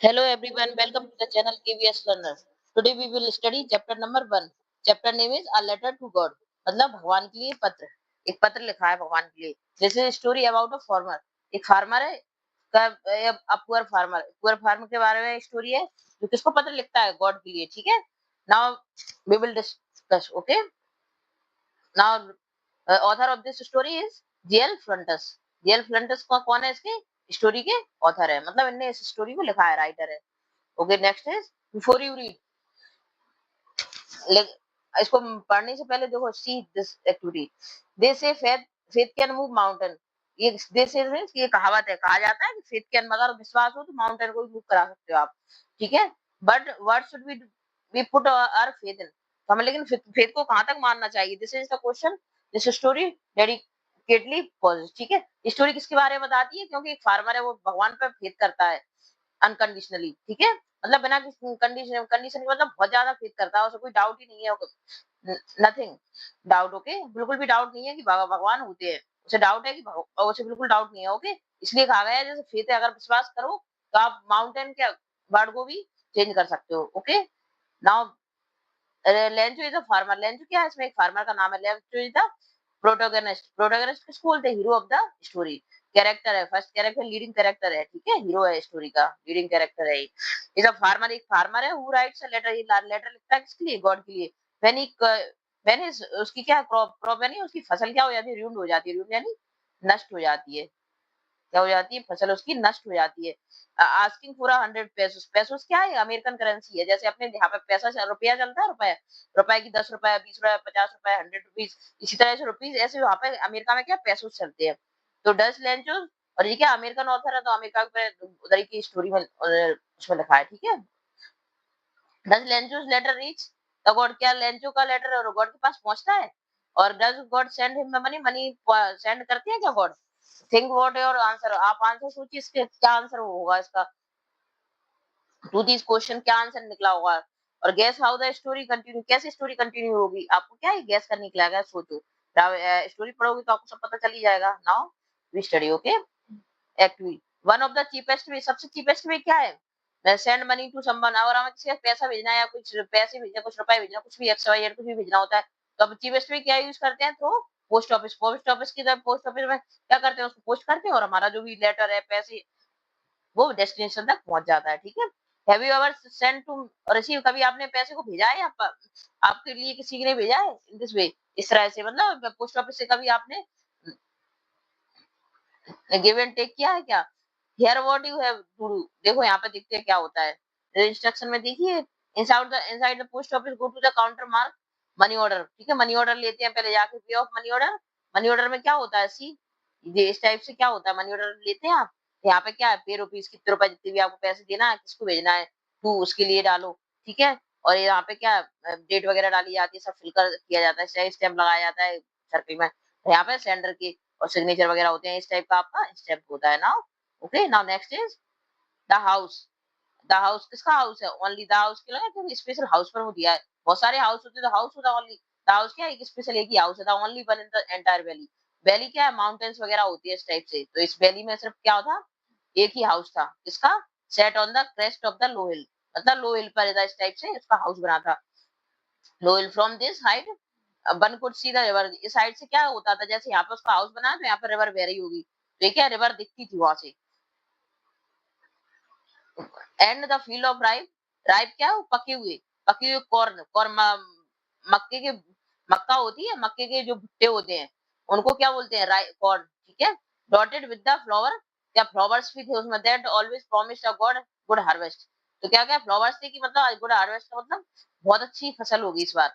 Hello everyone, welcome to the channel KVS Learner. Today we will study chapter number 1. Chapter name is A Letter to God. मतलब भगवान के लिए पत्र. एक पत्र लिखा है भगवान के लिए. This is a story about a farmer. एक फार्मर है का पुअर फार्मर के बारे में स्टोरी है जो किसको पत्र लिखता है गॉड के लिए. ठीक है. Now we will discuss. Okay. Now author of this story is J L Fuentes. J L Fuentes कौन है इसके स्टोरी के ऑथर है. मतलब इनने इस स्टोरी को लिखा है, राइटर है. Okay next is before you read, इसको पढ़ने से पहले देखो see this activity. They say faith faith can move mountain. ये दे से मींस ये कहावत है, कहा जाता है कि फेथ कैन, अगर विश्वास हो तो माउंटेन को भी मूव करा सकते हो आप. ठीक है. But what should we put our faith in. हमें लेकिन फेथ को कहां तक मानना चाहिए. This is the question. This story dedicatedly pause. ठीक है. स्टोरी किसके बारे में बताती है, क्योंकि एक फार्मर है वो भगवान पर फेथ करता है अनकंडीशनली. ठीक है. मतलब बिना किसी कंडीशन कंडीशन के, मतलब बहुत ज्यादा फेथ करता है, उसे कोई डाउट ही नहीं है. Nothing doubt. ओके. बिल्कुल भी डाउट नहीं है कि भगवान होते हैं. उसे डाउट है कि उसे बिल्कुल डाउट नहीं है. ओके. इसलिए कहा गया है जैसे फेथ है, अगर विश्वास करो तो आप माउंटेन के वर्ड को भी चेंज कर सकते हो. Okay. Now Lencho is a farmer. Lencho क्या है, इसमें एक फार्मर का नाम है. Lencho is the protagonist. Protagonist किसको बोलते हैं, hero of the story. Character है, फर्स्ट कैरेक्टर, लीडिंग कैरेक्टर है. ठीक है. हीरो है स्टोरी का, लीडिंग कैरेक्टर है. Is a farmer. एक फार्मर है हु राइट्स अ लेटर. ये लेटर लिखता है किसके लिए, गॉड के लिए. व्हेन ही व्हेन इज उसकी क्या क्रॉप क्रॉप यानी उसकी फसल क्या हो जाती है, रूइंड हो जाती है. रूइंड यानी नष्ट हो जाती है. क्या हो जाती है, फसल उसकी नष्ट हो जाती है. Asking for 100 pesos. पेसोस क्या है, अमेरिकन करेंसी है. जैसे अपने यहाँ पे पैसा रुपया चलता है, रुपया रुपए की 10 रुपए, 20 रुपए, 50 रुपए, 100 रुपीज. इसी तरह से रुपीज ऐसे वहां पे अमेरिका में क्या पेसोस चलते हैं. तो डच लेंचोस. और ये क्या अमेरिकन ऑथर है, तो अमेरिका पे उधर की स्टोरी में उसमें लिखा है. ठीक है. Does Lencho's letter reach the God. क्या लेंचो का लेटर गॉड के पास पहुंचता है. और does God send him money. Money send करते हैं क्या God. Think what your answer. आप आंसर सोचिए इसके क्या आंसर होगा इसका. टू दिस क्वेश्चन क्या आंसर निकला होगा. और guess how the story continue. कैसे स्टोरी कंटिन्यू होगी, आपको क्या है गेस करने के लिए. सोचो. स्टोरी पढ़ोगे तो आपको सब पता चल ही जाएगा. Now we study. Okay. Activity one of the cheapest way. सबसे चीपेस्ट वे क्या है, सेंड मनी टू समवन. और हमें किसी का पैसा भेजना है या कुछ पैसे भेजना, कुछ रुपए भेजना, कुछ भी एक्स वाई जेड कुछ भी भेजना होता है, तो अब चीपेस्ट वे क्या यूज करते हैं, तो पोस्ट ऑफिस. पोस्ट ऑफिस की तरफ, पोस्ट ऑफिस में क्या करते हैं, उसको पोस्ट करते हैं और हमारा जो भी लेटर है, पैसे, वो डेस्टिनेशन तक पहुंच जाता है. ठीक है. Have you ever send to receive. कभी आपने पैसे को भेजा है, आपके लिए किसी ने भेजा है इन दिस वे, इस तरह से, मतलब पोस्ट ऑफिस से कभी आपने गिव एंड टेक किया है क्या. Here what you have to do. देखो यहाँ पे देखते हैं क्या होता है. इंस्ट्रक्शन में देखिए, inside the post office go to the counter mark money order. ठीक है. मनी ऑर्डर लेते हैं पहले जाके, pay of money order. Money order में क्या होता है, सी ये इस टाइप से क्या होता है, मनी ऑर्डर लेते हैं आप. यहाँ पे क्या है, पे रुपीज, कितने रुपए जितने भी आपको पैसे देना है, किसको भेजना है, टू उसके लिए डालो. ठीक है. और यहाँ पे क्या डेट वगैरह डाली जाती है, सब फिल किया जाता है, स्टैम्प लगाया जाता है सर्कल में. यहाँ पे सेंडर की और सिग्नेचर वगैरह होते हैं. इस टाइप का आपका स्टेप होता है. Now okay. Now next is the house. The house किसका हाउस है, ओनली द हाउस के लगा, क्योंकि स्पेशल हाउस पर वो दिया है. बहुत सारे हाउस होते हैं, तो हाउस होता है ओनली. द हाउस क्या है, एक स्पेशल एक ही हाउस है. The only one in the entire valley. Valley क्या है, माउंटेन्स वगैरह होती है इस टाइप से. तो इस वैली में सिर्फ क्या था, एक ही हाउस था. किसका, set on the crest of the low hill. मतलब लो हिल पर इस टाइप से उसका हाउस बना था. Low hill from this height one could see the river. इस साइड से क्या होता था, जैसे यहाँ पे उसका हाउस बना है तो यहाँ पर रिवर बह रही होगी, तो ये क्या रिवर दिखती थी वहां से. And the field of ripe. Ripe क्या है, पके हुए कॉर्न. कॉर्न मक्के के, मक्का होती है, मक्के के जो भुट्टे होते हैं उनको क्या बोलते हैं, कॉर्न. ठीक है. Dotted with the flower. क्या फ्लावर्स भी थे उसमें. That always promised a God good harvest. तो क्या क्या फ्लावर्स थे कि मतलब गुड हार्वेस्ट का मतलब बहुत अच्छी फसल होगी इस बार.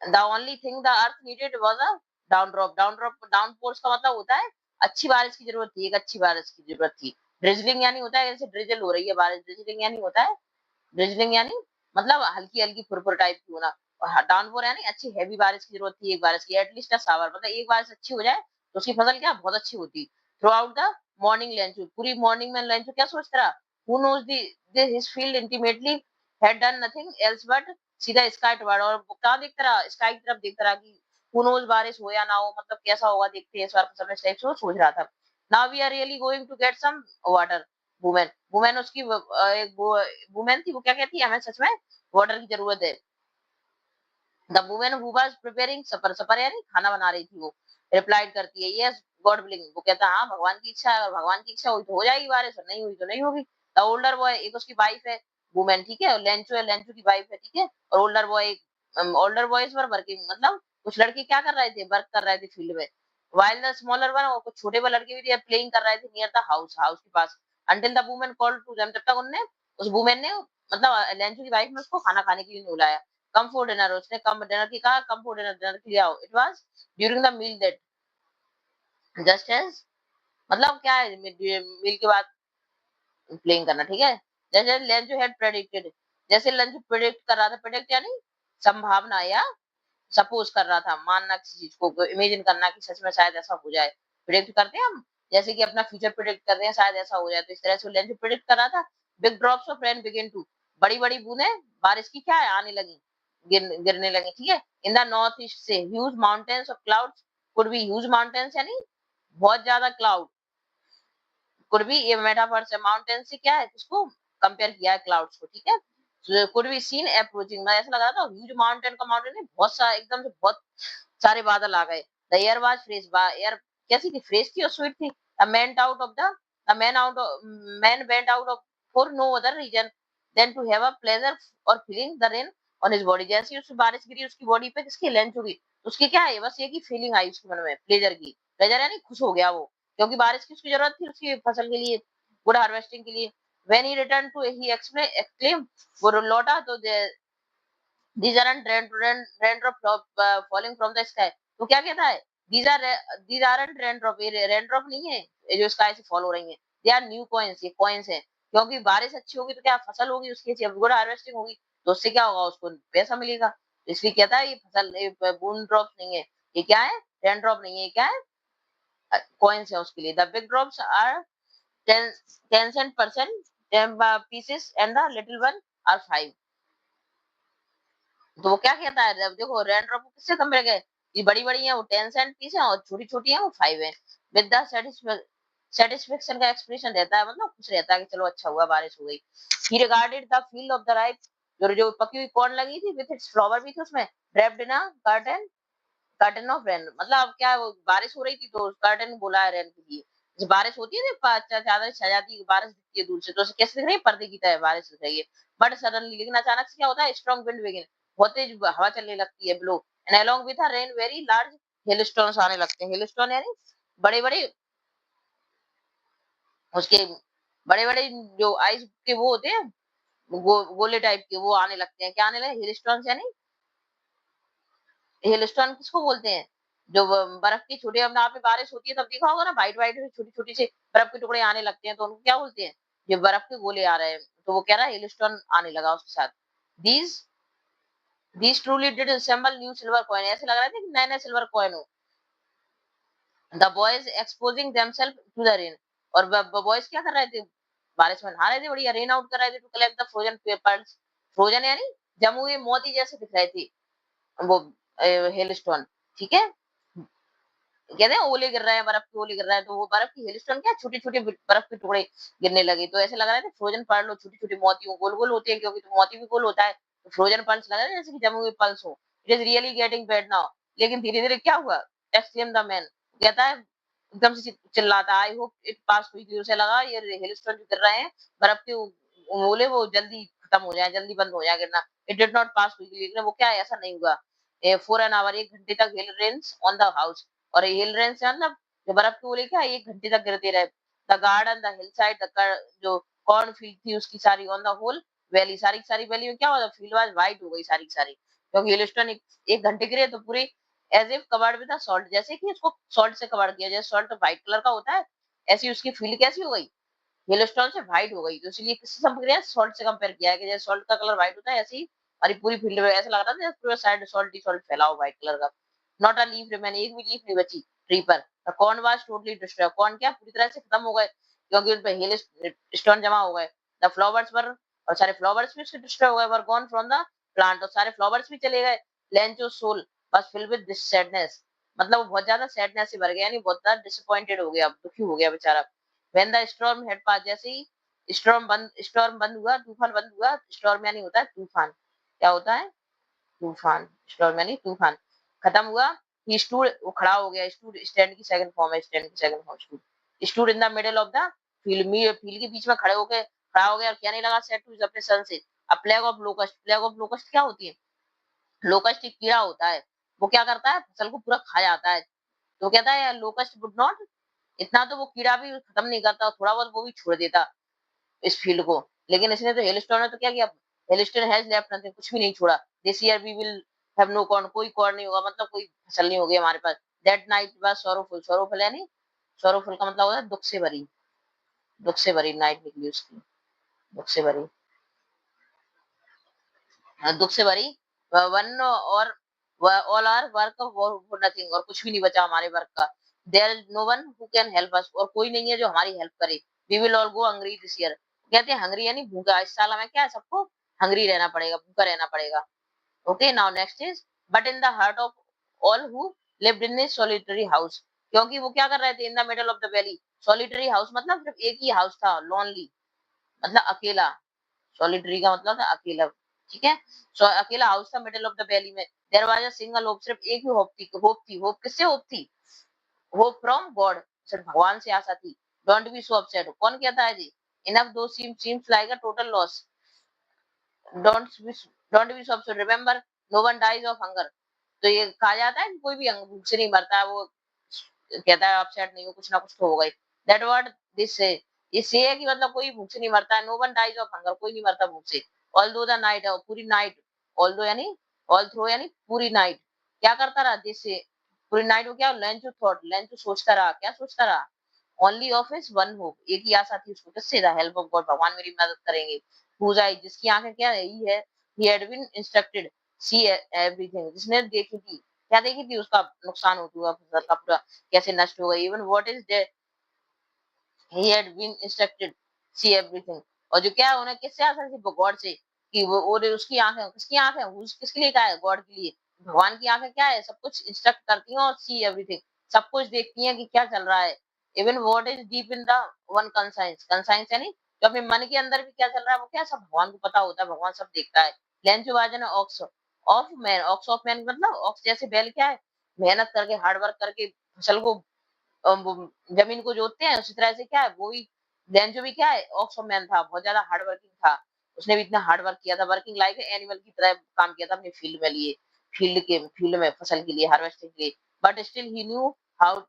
The only thing the earth needed was a down drop. Downpour का मतलब होता है अच्छी बारिश की जरूरत थी, एक अच्छी बारिश की जरूरत थी. ड्रिजलिंग यानी होता है जैसे ड्रिजल हो रही है बारिश. ड्रिजलिंग यानी होता है, ड्रिजलिंग यानी मतलब हल्की हल्की फुरफुर टाइप की होना. और डाउनपोर यानी अच्छी हैवी बारिश की जरूरत थी, एक बारिश की. एटलीस्ट अ शावर मतलब एक बारिश अच्छी हो जाए तो उसकी फसल क्या बहुत अच्छी होती. Throughout the morning lunch. पूरी मॉर्निंग में लंच क्या सोचता रहा. Who knows the his field intimately had done nothing else but सीधा स्काई टुवर्ड. और वो क्या देखता रहा, स्काई की तरफ देखता रहा कि हु नोज बारिश हो या ना हो, मतलब कैसा होगा देखते हैं इस बार फसल में, इस टाइप से वो सोच रहा था. Now we are really going to get some water. Women women उसकी एक वो वुमेन थी, वो क्या कहती है, हमें सच में वाटर की जरूरत है। The women who was preparing supper, supper यानी खाना बना रही थी वो, रिप्लाइड करती है यस गॉड विलिंग, वो कहता है हाँ भगवान की इच्छा है, अगर भगवान की इच्छा हुई तो हो जाएगी बारिश, और नहीं हुई तो नहीं होगी। द ओल्डर बॉय, एक उसकी वाइफ है वुमेन, ठीक है, और लेंचो है, लेंचो की वाइफ है, ठीक है, और older boy, older boys were working, मतलब कुछ लड़के क्या कर रहे थे, वर्क कर रहे थे फील्ड में, while the smaller one, और कुछ छोटे वाले लड़के भी थे प्लेइंग कर रहे थे नियर द हाउस, हाउस के पास, until the woman called to them, जब तक उनने उस वुमेन ने, मतलब लेंचो की वाइफ ने उसको खाना खाने के लिए नहीं बुलाया। कम फॉर डिनर, उसने कम डिनर की कहा, कम फॉर डिनर, डिनर के लिए आओ। It was during the meal that just as, मतलब क्या है मील के बाद प्लेइंग करना, ठीक है, जैसे लंच हैड प्रेडिक्टेड, जैसे लंच प्रेडिक्ट कर रहा था, प्रेडिक्ट यानी संभावना या सपोज कर रहा था, मानना किसी चीज को, इमेजिन करना कि सच में शायद ऐसा हो जाए, प्रेडिक्ट करते हैं हम, जैसे कि अपना फ्यूचर प्रेडिक्ट करते हैं शायद ऐसा हो जाए, तो इस तरह से लंच प्रेडिक्ट कर रहा था। Big drops of rain begin to, बड़ी बड़ी बूंदें बारिश की क्या है आने लगी, गिरने लगी, ठीक है, इन द नॉर्थ ईस्ट से, huge mountains of clouds, could be huge mountains यानी बहुत ज्यादा क्लाउड, कुड बी ये मेटाफर से, माउंटेन से क्या है इसको कंपेयर किया है क्लाउड्स को, ठीक है, कुड बी सीन अप्रोचिंग, मैं ऐसा लग रहा था ह्यूज माउंटेन का, माउंटेन नहीं, बहुत सारा एकदम से बहुत सारे बादल आ गए। The air was fresh, air कैसी थी, फ्रेश थी और स्वीट थी। The man out of the man out man went out of for no other reason than to have a pleasure और feeling the rain on his body, जैसे ही उसकी बारिश गिरी उसकी बॉडी पे, किसकी लेंथ होगी, उसकी क्या है, बस ये की फीलिंग आई उसके मन में, प्लेजर की, प्लेजर यानी खुश हो गया वो, क्योंकि बारिश की उसकी जरूरत थी उसकी फसल के लिए, गुड हार्वेस्टिंग के लिए। When he return to he exclaim, वो लौटा तो these aren't raindrop falling from the sky, तो क्या कहता है, these are these aren't raindrop, ये रेनड्रॉप नहीं है ये जो स्काई से फॉल हो रही है, they are new coins, ये कॉइन्स हैं, क्योंकि बारिश अच्छी होगी तो क्या फसल होगी उसकी, अच्छी गुड हार्वेस्टिंग होगी तो उससे क्या होगा, उसको पैसा मिलेगा, इसलिए कहता है ये फसल, ये बूंद ड्रॉप नहीं है, ये क्या है, रेनड्रॉप नहीं है, क्या है, कॉइन्स है उसके लिए। The big drops are 10 10 cent percent, 10 pieces and the little one are 5, तो वो क्या कहता है, जब देखो रेनड्रॉप को किससे कंपेयर किया है, ये बड़ी बड़ी है वो 10 सेंट पीस है और छोटी छोटी है वो 5 है। विद द सेटिस्फेक्शन का एक्सप्रेशन रहता है, मतलब खुश रहता है कि चलो अच्छा हुआ बारिश हो गई। ही regarded the field of the ripe, जो पकी हुई कॉर्न लगी थी विद इट्स फ्लावर भी थी उसमें, draped in a curtain, curtain of rain, मतलब अब क्या वो बारिश हो रही थी तो कर्टन बोला है रेन के लिए, जब बारिश होती है ना चादर छा जाती है, बारिश दिखती है दूर से तो उसे कैसे दिख रही है, पर्दे की तरह बारिश दिख रही है। बट सडनली, लेकिन अचानक से क्या होता है, स्ट्रॉन्ग विंड बिगिन, बहुत तेज हवा चलने लगती है, blow and along with a rain very large hailstones आने लगते हैं, हेलस्टोन यानी बड़े बड़े उसके बड़े बड़े जो आइस के वो होते हैं, गोले टाइप के वो आने लगते हैं, क्या आने लगे, हेलस्टोन्स यानी, हेलस्टोन किसको बोलते हैं, जो बर्फ की छोटी, अब आपने बारिश होती है तब देखा होगा ना, व्हाइट व्हाइट छोटी छोटी से बर्फ के टुकड़े आने लगते हैं तो उनको क्या बोलते हैं, ये बर्फ के गोले आ रहे हैं, तो वो कह रहा है हेलस्टोन आने लगा उसके साथ। These these truly did resemble new silver coin, ऐसे लग रहा था कि नए नए सिल्वर कॉइन हो। The boys exposing themselves to the rain, और बॉयज क्या कर रहे थे, बारिश में नहा रहे थे, बढ़िया रेन आउट कर रहे थे, to collect the frozen papers, frozen यानी जमे हुए मोती जैसे दिख रहे थे वो हेलस्टोन, ठीक है, कहते हैं ओले गिर रहे हैं, बर्फ के ओले गिर रहे हैं, तो वो बर्फ की हेलस्टोन क्या छोटे छोटे बर्फ के टुकड़े गिरने लगे, तो ऐसे लग रहा था फ्रोजन पर्ल हो, छोटी छोटी मोती गोल गोल होती है क्योंकि तो मोती भी गोल होता है, तो फ्रोजन पर्ल्स लग रहा है जैसे कि जमे हुए पल्स हो। It is really getting bad now, लेकिन धीरे धीरे क्या हुआ, एक्सक्लेम द मैन, कहता है एकदम से चिल्लाता, I hope it pass quickly, उसे लगा ये हेलस्टोन जो गिर रहे हैं बर्फ के ओले वो जल्दी खत्म हो जाए, जल्दी बंद हो जाए गिरना। It did not pass quickly, लेकिन वो क्या है ऐसा नहीं हुआ, फॉर एन आवर, 1 घंटे तक hail rains on the house, और हिल रेन से मतलब जो बर्फ के गोले क्या 1 घंटे तक गिरते रहे। The garden, the hill side, जो कॉर्न फील्ड थी उसकी सारी, ऑन द होल वैली, सारी की सारी वैली में क्या हुआ, फील्ड वाज व्हाइट हो गई सारी की सारी, क्योंकि हिलस्टोन 1 घंटे गिरे तो पूरी as if covered with salt, जैसे कि उसको सॉल्ट से कवर किया, जैसे सॉल्ट व्हाइट कलर का होता है, ऐसी उसकी फील्ड कैसी हो गई, येलोस्टोन से व्हाइट हो गई, तो इसलिए किससे कंपेयर किया, सॉल्ट से कंपेयर किया है कि जैसे सॉल्ट का कलर व्हाइट होता है, ऐसे ही हमारी पूरी फील्ड में ऐसा लग रहा था जैसे पूरा साइड सॉल्ट ही सॉल्ट फैला हो व्हाइट कलर का। नॉट अ लीफ रिमेन, एक भी लीफ नहीं बची ट्री पर। The corn was totally destroyed, corn क्या पूरी तरह से खत्म हो गए क्योंकि उन पे हेल स्टोन जमा हो गए। द फ्लावर्स वर, और सारे फ्लावर्स भी उसके डिस्ट्रॉय हो गए, were gone from the plant, और सारे फ्लावर्स भी चले गए। Lencho soul was filled with this sadness, मतलब वो बहुत ज्यादा सैडनेस से भर गया, यानी बहुत ज्यादा डिसअपॉइंटेड हो गया, दुखी हो गया बेचारा। व्हेन द स्टॉर्म हैड पास, जैसे ही स्टॉर्म बंद हुआ, तूफान बंद हुआ। स्टॉर्म यानी होता है तूफान। क्या होता है? तूफान। स्टॉर्म यानी तूफान। खत्म हुआ। ही स्टूड, वो खड़ा हो गया। स्टूड स्टैंड की सेकंड फॉर्म है, स्टैंड की second form stood. Stood in the middle of the field, field के बीच में खड़ा हो गया और क्या नहीं लगा, सेट टू अपने सन से अ plague of locust. Plague of locust क्या होती है? लोकस्ट एक कीड़ा होता है, वो क्या करता है, फसल को पूरा खा जाता है। तो कहता है लोकस्ट वुड नॉट, इतना तो वो कीड़ा भी खत्म नहीं करता, थोड़ा बहुत वो भी छोड़ देता इस फील्ड को। लेकिन इसने तो हेलस्टोन ने तो क्या किया, हेलस्टोन हैज लेफ्ट नथिंग, कुछ भी नहीं छोड़ा। This year we will have no corn, कोई कॉर्न नहीं होगा, मतलब कोई फसल नहीं होगी हमारे पास। That night was sorrowful. Sorrowful यानी, सॉरोफुल का मतलब होता है दुख से भरी। दुख से भरी नाइट निकली उसकी, दुख से भरी। दुख से भरी। वन और all our work for nothing, और कुछ भी नहीं बचा हमारे वर्क का। There is no one who can help us, और कोई नहीं है जो हमारी हेल्प करे। We will all go hungry this year. कहते हैं हंग्री यानी भूखा। इस साल हमें क्या है, सबको हंग्री रहना पड़ेगा, भूखा रहना पड़ेगा। Okay now next is, but in the heart of all who lived in A solitary house. क्योंकि वो क्या कर रहे थे, in the middle of the valley. Solitary house मतलब सिर्फ एक ही हाउस था, लोनली मतलब अकेला। सॉलिटरी का मतलब था अकेला, ठीक है। सो अकेला हाउस था मिडिल ऑफ द वैली में। There was a single hope, सिर्फ एक ही होप थी। होप थी, होप किससे होप थी? होप फ्रॉम गॉड, सिर्फ भगवान से आशा थी। डोंट बी सो अपसेट, कौन कहता है जी? Enough though seems like a total loss. Don't be don't be so upset, remember no one dies of hunger. तो ये कहा जाता है कि कोई भी भूख से नहीं मरता है। वो कहता है अपसेट नहीं हो, कुछ ना कुछ तो होगा ही। दैट वर्ड दिस से, ये से है कि मतलब कोई भूख से नहीं मरता है। No one dies of hunger, कोई नहीं मरता भूख से। ऑल्दो द नाइट, पूरी नाइट। ऑल्दो यानी, ऑल थ्रो यानी पूरी नाइट। क्या करता रहा दिस से, पूरी नाइट वो क्या, lens to thought, lens to सोचता रहा। क्या सोचता रहा? Only of his one hope, एक ही आशा थी उसको, किससे? द हेल्प ऑफ गॉड, भगवान मेरी मदद करेंगे। हुज आई, जिसकी आंखें क्या है, ही है। He had been instructed see everything, जिसने देखी थी, क्या देखी थी, उसका नुकसान हो चुका फसल का पूरा, कैसे नष्ट हो गई। Even what is there, he had been instructed see everything. और जो क्या है, उन्हें किससे आशा थी? गॉड से। कि वो, और उसकी आंखें, किसकी आंखें, किसके लिए कहा है? गॉड के लिए। भगवान की आंखें क्या है, सब कुछ इंस्ट्रक्ट करती हैं और सी एवरीथिंग, सब कुछ देखती हैं कि क्या चल रहा है। Even what is deep in the one conscience, conscience यानी जो अपने मन के अंदर भी क्या चल रहा है, वो क्या सब भगवान को पता होता है, भगवान सब देखता है। लेंस विभाजन ox of man, ox of man मतलब ऑक्स जैसे बैल क्या है, मेहनत करके हार्ड वर्क करके फसल को वो जमीन को जोतते हैं, उसी तरह से क्या है, वो भी लेंजो भी क्या है, ऑक्स ऑफ मैन था, बहुत ज्यादा हार्ड वर्किंग था। उसने भी इतना हार्ड वर्क किया था, वर्किंग लाइक एनिमल की तरह काम किया था अपने फील्ड में लिए, फील्ड में फसल के लिए, हार्वेस्टिंग के लिए। But still he knew how,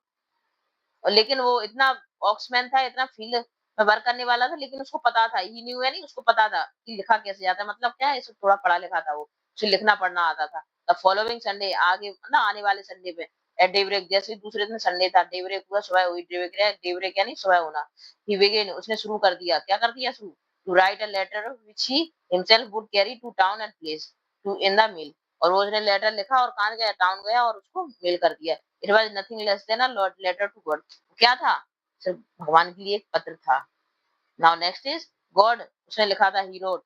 लेकिन वो इतना ऑक्समैन था, इतना फील्ड में वर्क करने वाला था, लेकिन उसको पता था, ही न्यू यानी उसको पता था कि लिखा कैसे जाता है, मतलब क्या है, इसको थोड़ा पढ़ा लिखा था वो, उसे लिखना पढ़ना आता था। द फॉलोइंग संडे, आगे ना आने वाले संडे पे, एट डेब्रेक, जैसे दूसरे दिन संडे था, डेब्रेक हुआ, सुबह हुई, डेब्रेक यानी सुबह होना। ही बिगेन, उसने शुरू कर दिया, क्या कर दिया शुरू? To write a letter which he himself would carry to town and place to in the mail. और वो उसने लेटर लिखा और कहाँ गया, टाउन गया और उसको मेल कर दिया। It was nothing less than a letter to God, क्या था? सिर्फ भगवान के लिए एक पत्र था। नाउ नेक्स्ट इज गॉड, उसने लिखा था, ही रोट,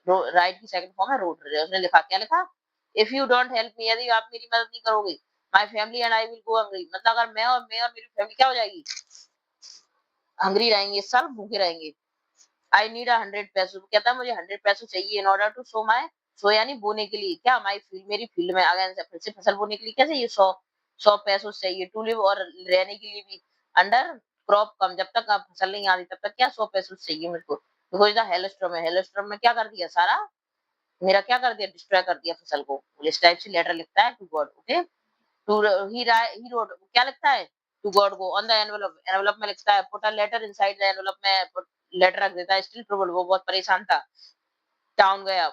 राइट की सेकंड फॉर्म है रोट, उसने लिखा, क्या लिखा? इफ यू डोंट हेल्प मी, यदि आप मेरी मदद नहीं करोगे, my family and I will go hungry, मतलब अगर मैं और मेरी फैमिली क्या हो जाएगी, हंग्री रहेंगे, इस साल भूखे रहेंगे। आई नीड 100 पैसों, कहता है मुझे 100 पैसों चाहिए, in order to sow my, sow यानी बोने के लिए, क्या माई फील्ड, मेरी फील्ड में अगेन से फिर से फसल बोने के लिए क्या चाहिए, 100 पैसों चाहिए। टू लिव, और रहने के लिए भी, अंडर क्रॉप कम, जब तक आप फसल नहीं आती तब तक क्या 100 पैसों चाहिए मुझको। बिकॉज द हेलस्टॉर्म है, हेलस्टॉर्म में क्या कर दिया सारा, मेरा क्या कर दिया, डिस्ट्रॉय कर दिया फसल को। इस टाइप से लेटर लिखता है to God, okay. To he wrote, क्या लिखता है, टू गॉड को ऑन द एनवेलप, एनवेलप में लिखता है, put a letter inside the envelope में लेटर रख देता है। स्टिल ट्रबल, वो बहुत परेशान था। टाउन गया,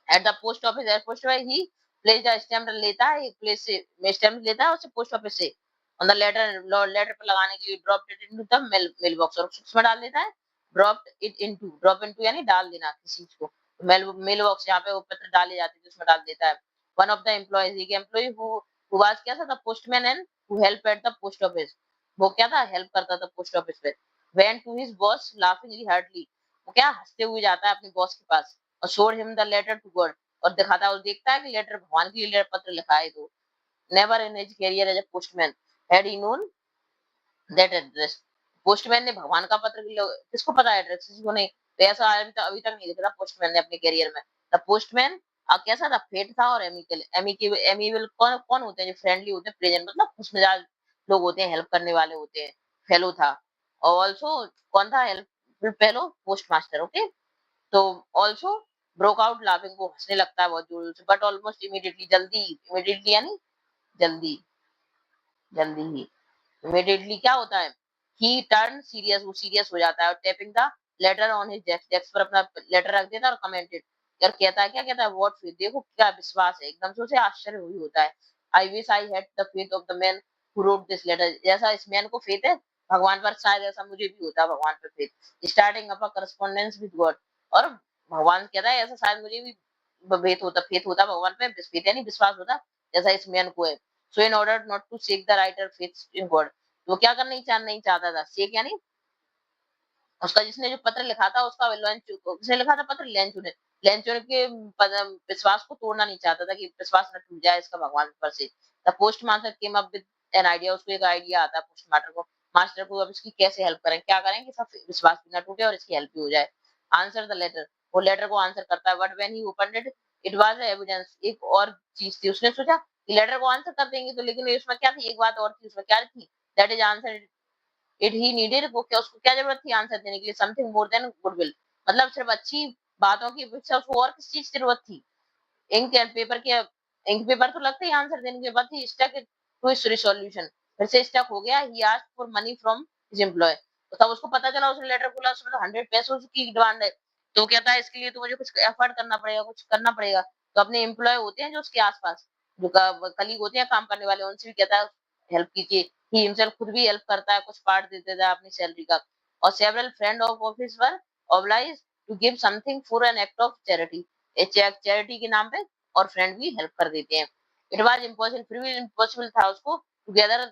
at the post office, at post office he place the stamp लेता है, एक प्लेस से में स्टैम्प लेता है उससे, पोस्ट ऑफिस से। ऑन द लेटर, लेटर पर लगाने के लिए, drop it into the mail box, और उसमें डाल देता है। ड्रॉप इनटू यानी डाल देना किसी चीज को, मेल बॉक्स जहाँ पे वो पत्र डाले जाते थे उसमें डाल देता है। वन ऑफ द एम्प्लॉइज, एक एम्प्लॉय हु वाज क्या था, the postman and who help at the post office, वो क्या था, हेल्प करता था पोस्ट ऑफिस पे। Went to his boss laughingly hardly, वो क्या हंसते हुए जाता है अपने बॉस के पास, और showed him the letter to God, और दिखाता है, और देखता है कि लेटर भगवान के लिए लेटर पत्र लिखा है। तो never in his career as a postman had he known that address, postman ने भगवान का पत्र किसको पता है एड्रेस, किसी को नहीं। तो ऐसा अभी तक नहीं देखा पोस्टमैन ने अपने करियर में। द पोस्टमैन कैसा था, फेट था और एमिकल एमिबल कौन कौन होते हैं, जो फ्रेंडली होते हैं, प्रेजेंट मतलब खुशमिजाज लोग होते हैं, हेल्प करने वाले होते हैं। फेलो था। और ऑल्सो कौन था help fellow, post master. Okay. तो ऑल्सो ब्रोक आउट लाफिंग, वो हंसने लगता है बहुत जोर से, बट ऑलमोस्ट इमीडिएटली, जल्दी, इमीडिएटली यानी जल्दी, जल्दी ही, इमीडिएटली क्या होता है, ही टर्न सीरियस, वो सीरियस हो जाता है, और tapping the later on his desk, desk पर अपना लेटर रख देता है और कमेंटेड, यार कहता है, क्या कहता है, व्हाट फेथ, देखो क्या विश्वास है, एकदम से उसे आश्चर्य हुई होता है। I wish I had the faith of the man who wrote this letter, जैसा इस मैन को फेथ है भगवान पर, शायद ऐसा मुझे भी होता है भगवान पर faith, starting up a correspondence with God, और भगवान कहता है ऐसा शायद मुझे भी फेथ होता भगवान पे, फेथ यानी विश्वास होता जैसा इस मैन को है। So in order not to shake the writer faith in God, वो क्या करना नहीं चाहता था, शेक यानी उसका, जिसने जो पत्र लिखा था उसका उसने लिखा था पत्र, लेंचू ने, लेंचू ने के विश्वास को तोड़ना नहीं चाहता था, कि विश्वास न टूट जाए इसका भगवान पर से। The post master came up with an idea, उसको एक आइडिया आता है पोस्ट मास्टर को अब इसकी कैसे हेल्प करें, क्या करें कि सब विश्वास भी ना टूटे और इसकी हेल्प भी हो जाए। आंसर द लेटर, वो लेटर को आंसर करता है, but when he opened it, it was evidence, एक और चीज थी, उसने सोचा कि लेटर को आंसर कर देंगे तो, लेकिन उसमें क्या थी, एक बात और थी उसमें, क्या थी, that is answer it he needed, वो क्या, उसको क्या जरूरत थी आंसर देने के लिए, समथिंग मोर देन गुडविल, मतलब सिर्फ अच्छी बातों की अपेक्षा उसको और किस चीज की जरूरत थी, इंक एंड पेपर के, इंक पेपर तो लगता ही आंसर देने के बाद ही, स्टक टू हिज सॉल्यूशन, फिर से स्टक हो गया, he asked for money from his employ, तो तब उसको पता चला, उसने लेटर खोला, उसमें तो 100 पैसों की डिमांड है, तो कहता है इसके लिए तो मुझे कुछ एफर्ट करना पड़ेगा, कुछ करना पड़ेगा, तो अपने एम्प्लॉय होते हैं जो उसके आसपास, जो कलीग होते हैं काम करने वाले, उनसे भी कहता है हेल्प कीजिए, ही हिमसेल्फ खुद भी हेल्प करता है, कुछ पार्ट दे देता है अपनी सैलरी का, और several friend of office were obliged to give something for an act of charity, charity के नाम पे, और फ्रेंड भी हेल्प कर देते हैं। इट वाज इम्पॉसिबल, फिर भी इम्पॉसिबल था उसको, टुगेदर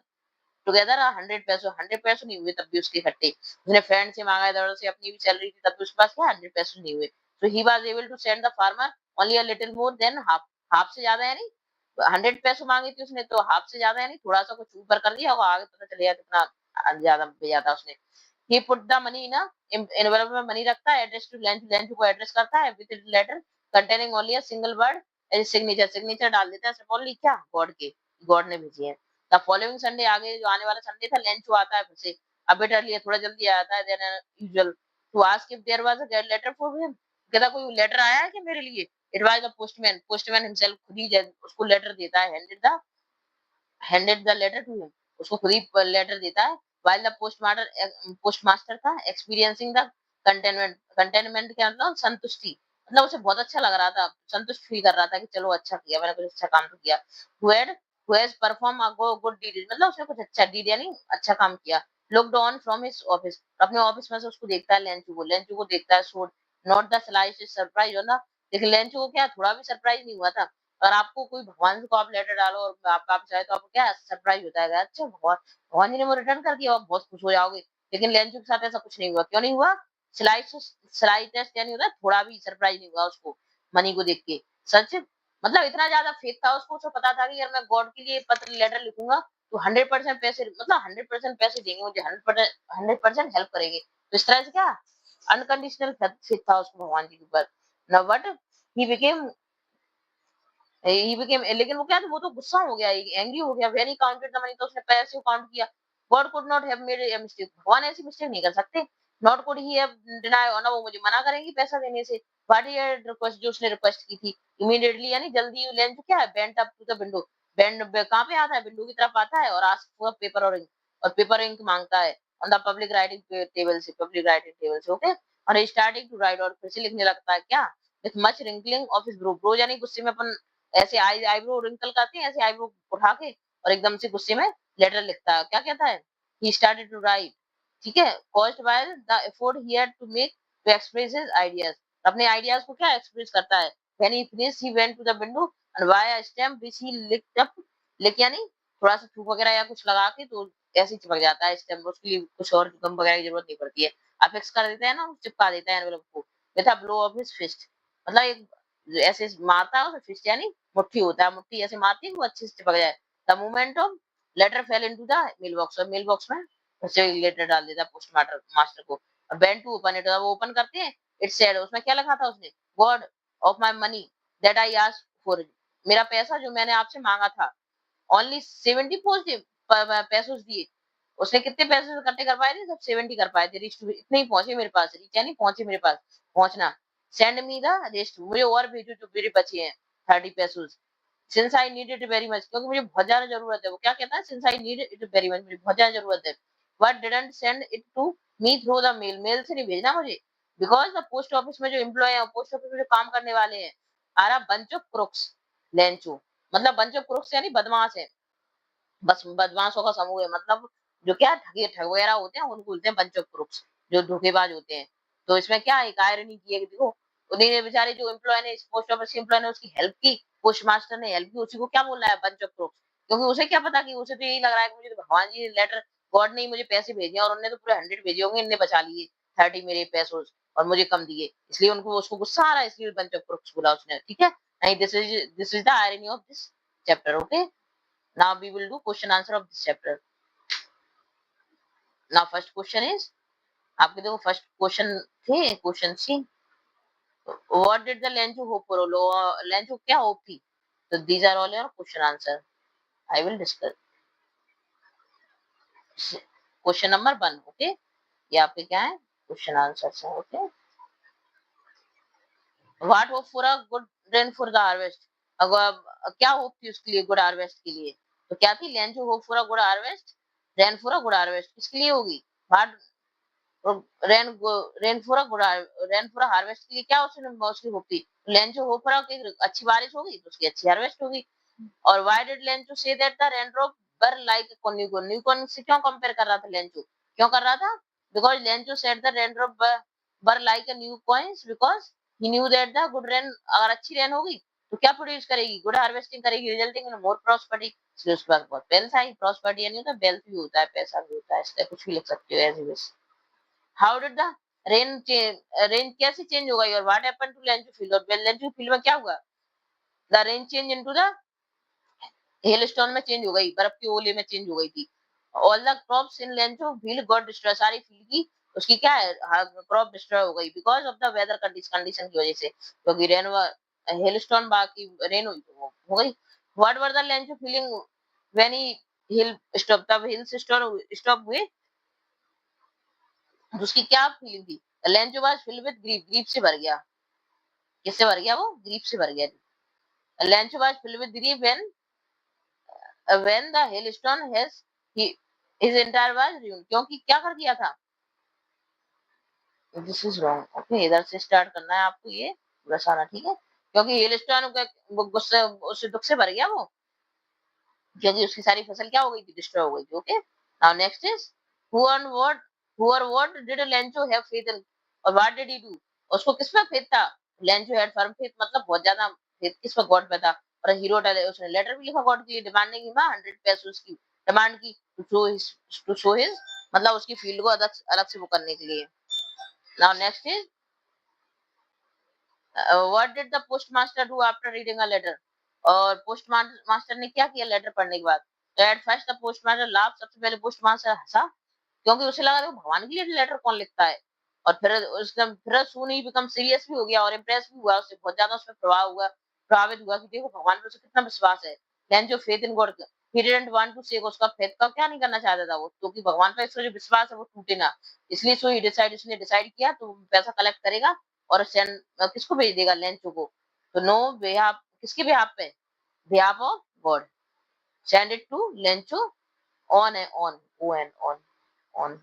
टुगेदर 100 पैसों, 100 पैसों नहीं हुए तब भी उसके इकट्ठे, उसने फ्रेंड से मांगा, इधर से अपनी भी सैलरी थी, तब भी उसके पास क्या 100 पैसों नहीं हुए, तो he was able to send the farmer only a little more than half, half से ज्यादा यानी 100 पैसों मांगे थे उसने, तो हाफ से ज्यादा यानी थोड़ा सा कुछ ऊपर कर दिया होगा, आगे पता चलेगा कितना ज्यादा भेजा था उसने। ही पुट द मनी ना, एनवेलप में मनी रखता है, एड्रेस टू लेंच, लेंच को एड्रेस करता है with letter containing only a single word as signature, signature डाल देता है सिर्फ ओनली, क्या, गॉड के, गॉड ने भेजी है। द फॉलोइंग संडे, आगे जो आने वाला संडे था, लेंचो आता है फिर से, अब बेटर लिए थोड़ा जल्दी आता है than usual, to ask if there was a letter for him, कहता कोई लेटर आया है क्या मेरे लिए, it was the postman, postman himself खुद ही उसको लेटर देता है, handed the letter to him, उसको खुद ही लेटर देता है, while the पोस्टमास्टर था एक्सपीरियंसिंग द कंटेनमेंट, कंटेनमेंट क्या मतलब संतुष्टि, मतलब उसे बहुत अच्छा लग रहा था, संतुष्ट फील कर रहा था कि चलो अच्छा किया मैंने, कुछ अच्छा काम तो किया, who has performed a good deed, मतलब उसने कुछ अच्छा डीड यानी अच्छा काम किया, looked on from his office, अपने ऑफिस में से उसको देखता है, लेंचू को देखता है, showed not the slight surprise हो ना, लेकिन लेंचू को क्या थोड़ा भी सरप्राइज नहीं हुआ था, और आपको कोई भगवान को आप लेटर डालो और आप चाहे तो आपको क्या सरप्राइज होता है, अच्छा भगवान, भगवान जी ने वो रिटर्न कर दिया, आप बहुत खुश हो जाओगे, लेकिन लेंचू के साथ ऐसा कुछ नहीं हुआ, क्यों नहीं हुआ, स्लाइटेस्ट यानी होता है थोड़ा भी सरप्राइज नहीं हुआ उसको मनी को देख के, सच, मतलब इतना ज्यादा फेक था उसको, उसको पता था कि यार मैं गॉड के लिए पत्र लेटर लिखूंगा तो 100% पैसे, मतलब 100% पैसे देंगे मुझे, 100% हेल्प करेंगे, तो इस तरह से क्या अनकंडीशनल फेथ था उसको भगवान जी के ऊपर। नाउ व्हाट ही बिकेम, लेकिन वो क्या था, वो तो गुस्सा हो गया, एंग्री हो गया, when he counted the money, तो उसने पैसे को काउंट किया, God could not have made a mistake, भगवान ऐसी मिस्टेक नहीं कर सकते, not could he have deny, और ना वो मुझे मना करेंगे पैसा देने से, व्हाट ही हैड रिक्वेस्ट, जो उसने रिक्वेस्ट की थी, इमीडिएटली यानी जल्दी, लेंथ क्या है, bent up to the window, bend कहां पे आता है, विंडो की तरफ आता है, और आस्क फॉर पेपर और इंक, और पेपर इंक मांगता है, on the public writing table से, पब्लिक राइटिंग टेबल से, ओके, और स्टार्टिंग टू राइट, और फिर से लिखने लगता है, क्या, with much wrinkling of his bro यानी गुस्से में अपन ऐसे आईब्रो रिंकल करते हैं, ऐसे आईब्रो उठा के और एकदम से गुस्से में लेटर लिखता है, क्या कहता है, ही स्टार्टेड टू राइट, ठीक है, caused by the effort he had to make to express his ideas, अपने आइडियाज को क्या एक्सप्रेस करता है, when he finish he went to the window and buy a stamp which he licked up, लिख यानी थोड़ा सा थूक वगैरह या कुछ लगा के तो ऐसे ही चिपक जाता है स्टैम्प, उसके लिए कुछ और गम वगैरह की जरूरत नहीं पड़ती है, अफिक्स कर देते हैं ना, चिपका देता है एनवेलप को with a blow of his fist, मतलब एक ऐसे मारता है उसे, फिस्ट यानी मुट्ठी होता है, मुट्ठी ऐसे मारती है वो अच्छे से चिपक जाए, the moment of letter fell into the mail box, और मेल बॉक्स में उससे रिलेटेड डाल देता पोस्ट मास्टर को। वेंट टू ओपन इट, वो ओपन करते हैं, इट सेड, उसमें क्या लिखा था उसने, God of my money that I asked for, मेरा पैसा जो मैंने आपसे मांगा था, ओनली 70 पैसे दिए। उसने कितने पैसे इकट्ठे कर पाए थे, सब 70 कर पाए थे, रिच इतने ही पहुंचे मेरे पास, रिच यानी पहुंचे मेरे पास, पहुंचना। सेंड मी द रेस्ट, मुझे और भेजो जो मेरे बचे हैं 30 पैसे, since I need it very much, क्योंकि मुझे बहुत ज्यादा जरूरत है। वो क्या कहता है, since I need it very much, मुझे बहुत ज्यादा जरूरत है। What didn't send it to me through the mail, mail से नहीं भेजना मुझे, बिकॉज द पोस्ट ऑफिस में जो एम्प्लॉय है, पोस्ट ऑफिस में जो काम करने वाले हैं, are a bunch of crooks, Lencho, मतलब बंच ऑफ क्रुक्स यानी बदमाश है, बस बदमाशों का समूह है, मतलब जो क्या ठगे ठग वगैरह होते हैं उनको बोलते हैं बंच ऑफ क्रुक्स, जो धोखेबाज होते हैं। तो इसमें क्या एक आयरनी की है कि देखो, उन्हीं ने बेचारे जो एम्प्लॉय ने, इस पोस्ट ऑफिस के एम्प्लॉय ने उसकी हेल्प की, पोस्ट मास्टर ने हेल्प की, उसी को क्या बोल रहा है बंच ऑफ क्रुक्स, क्योंकि उसे क्या पता, कि उसे तो यही लग रहा है कि मुझे तो भगवान जी ने लेटर, गॉड ने ही मुझे पैसे भेजे और उन्होंने तो पूरे 100 भेजे होंगे, इनने बचा लिए 30 मेरे पैसों और मुझे कम दिए, इसलिए उनको उसको गुस्सा आ रहा है, इसलिए बंच ऑफ क्रुक्स बोला उसने, ठीक है। नहीं, this is the irony of this chapter, okay. Now we will do question answer of this chapter. Now first question is, आपके देखो फर्स्ट क्वेश्चन थे, question see, what did the Lencho hope for? Lencho क्या hope थी? So these are all your question answer. I will discuss. Question number 1, okay? ये आपके क्या है? Question answers हैं, okay? What hope for a good rain for the harvest? अगर क्या hope थी उसके लिए, गुड हार्वेस्ट के लिए? तो क्या थी? Lencho hope for a good harvest, rain for a good harvest, किसके लिए होगी? What rain rain for a good, rain for a harvest के लिए क्या उसने मोस्टली होप थी? लेंचो होप फॉर अच्छी बारिश होगी तो उसकी अच्छी हार्वेस्ट होगी। और why did Lencho say that the rain drop were like unicorn, unicorn से क्यों कंपेयर कर रहा था लेंचो, क्यों कर रहा था? Because Lencho said the rain drop were like a new coins, because he knew that the good rain, अगर अच्छी रेन होगी तो क्या प्रोड्यूस करेगी? गुड हार्वेस्टिंग करेगी, रिजल्टिंग इन मोर प्रॉस्पेरिटी, इसलिए उसके बाद बहुत वेल्थ आई। प्रॉस्पेरिटी यानी होता है वेल्थ भी होता है, पैसा भी होता है, इसलिए कुछ भी लिख सकते हो as you wish. How did the rain rain कैसे चेंज होगा? और what happened to Lencho field, और लेंचो फील्ड में क्या हुआ? The rain change into the hailstone में चेंज हो गई, बर्फ के ओले में चेंज हो गई थी। All the crops in Lencho field got destroy, सारी फील्ड की उसकी क्या है, क्रॉप डिस्ट्रॉय हो गई, because of the weather condition की वजह से, क्योंकि रेन हेलस्टोन बाकी रेन हुई तो वो हो गई। What were the Lencho feeling when he hill stop, तब हिल्स स्टॉप हुए तो उसकी क्या फीलिंग थी? Lencho was filled with grief, grief से भर गया, किससे भर गया? वो ग्रीफ से भर गया। Lencho was filled with grief when the hailstone has his entire was ruined, क्योंकि क्या कर दिया था? दिस इज रॉन्ग, ओके, इधर से स्टार्ट करना है आपको, ये बसाना, ठीक है, क्योंकि हेलस्टोन का गुस्से उससे दुख से भर गया वो, क्योंकि उसकी सारी फसल क्या हो गई थी? डिस्ट्रॉय हो गई थी, okay. Now next is who and what who or what did Lencho have faith in, और what did he do, उसको किस पे फेथ था? Lencho had firm faith, मतलब बहुत ज्यादा फेथ किस पे? गॉड पे था। और हीरो उसने लेटर भी लिखा गॉड के लिए, डिमांडिंग हिम 100 पैसे उसकी डिमांड की, टू शो हिज, मतलब उसकी फील्ड को अलग अलग से वो करने के लिए। Now next is what did the post master do after reading a letter, और पोस्ट मास्टर ने क्या किया लेटर पढ़ने के बाद? तो at first the post master laugh, सबसे पहले पोस्ट मास्टर हंसा, क्योंकि उसे लगा देखो भगवान के लिए लेटर कौन लिखता है। और फिर उसने फिर सून ही बिकम सीरियस भी हो गया और इम्प्रेस भी हुआ, उससे बहुत ज्यादा उसमें प्रभाव हुआ, प्रभावित हुआ कि देखो भगवान पे उसे कितना विश्वास है। देन जो faith in God, he didn't want to shake, उसका फेथ का क्या नहीं करना चाहता था वो, क्योंकि भगवान पे इसका जो विश्वास है वो टूटे ना, इसलिए सो ही डिसाइड, उसने डिसाइड किया तो पैसा कलेक्ट करेगा और सेंड किसको भेज देगा? लेंचो को। तो नो बिहाफ, किसके बिहाफ पे? Behalf of God, send it to Lencho on and on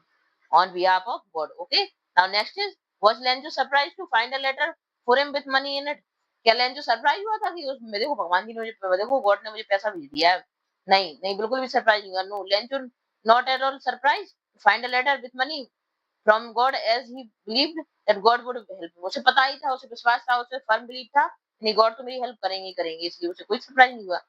on behalf of God. Okay. Now next is, was Lenjo surprised to find a letter for him with money in it? क्या लेंजो surprise हुआ था कि उसमें देखो भगवान जी ने मुझे, देखो गॉड ने मुझे पैसा भेज दिया है? नहीं नहीं, बिल्कुल भी सरप्राइज नहीं हुआ। No, Lencho not at all surprise find a letter with money from God as he believed that God would help. उसे पता ही था, उसे विश्वास था, उसे फर्म बिलीव था नहीं गॉड तो मेरी हेल्प करेंगे ही करेंगे, इसलिए उसे कोई सरप्राइज नहीं हुआ।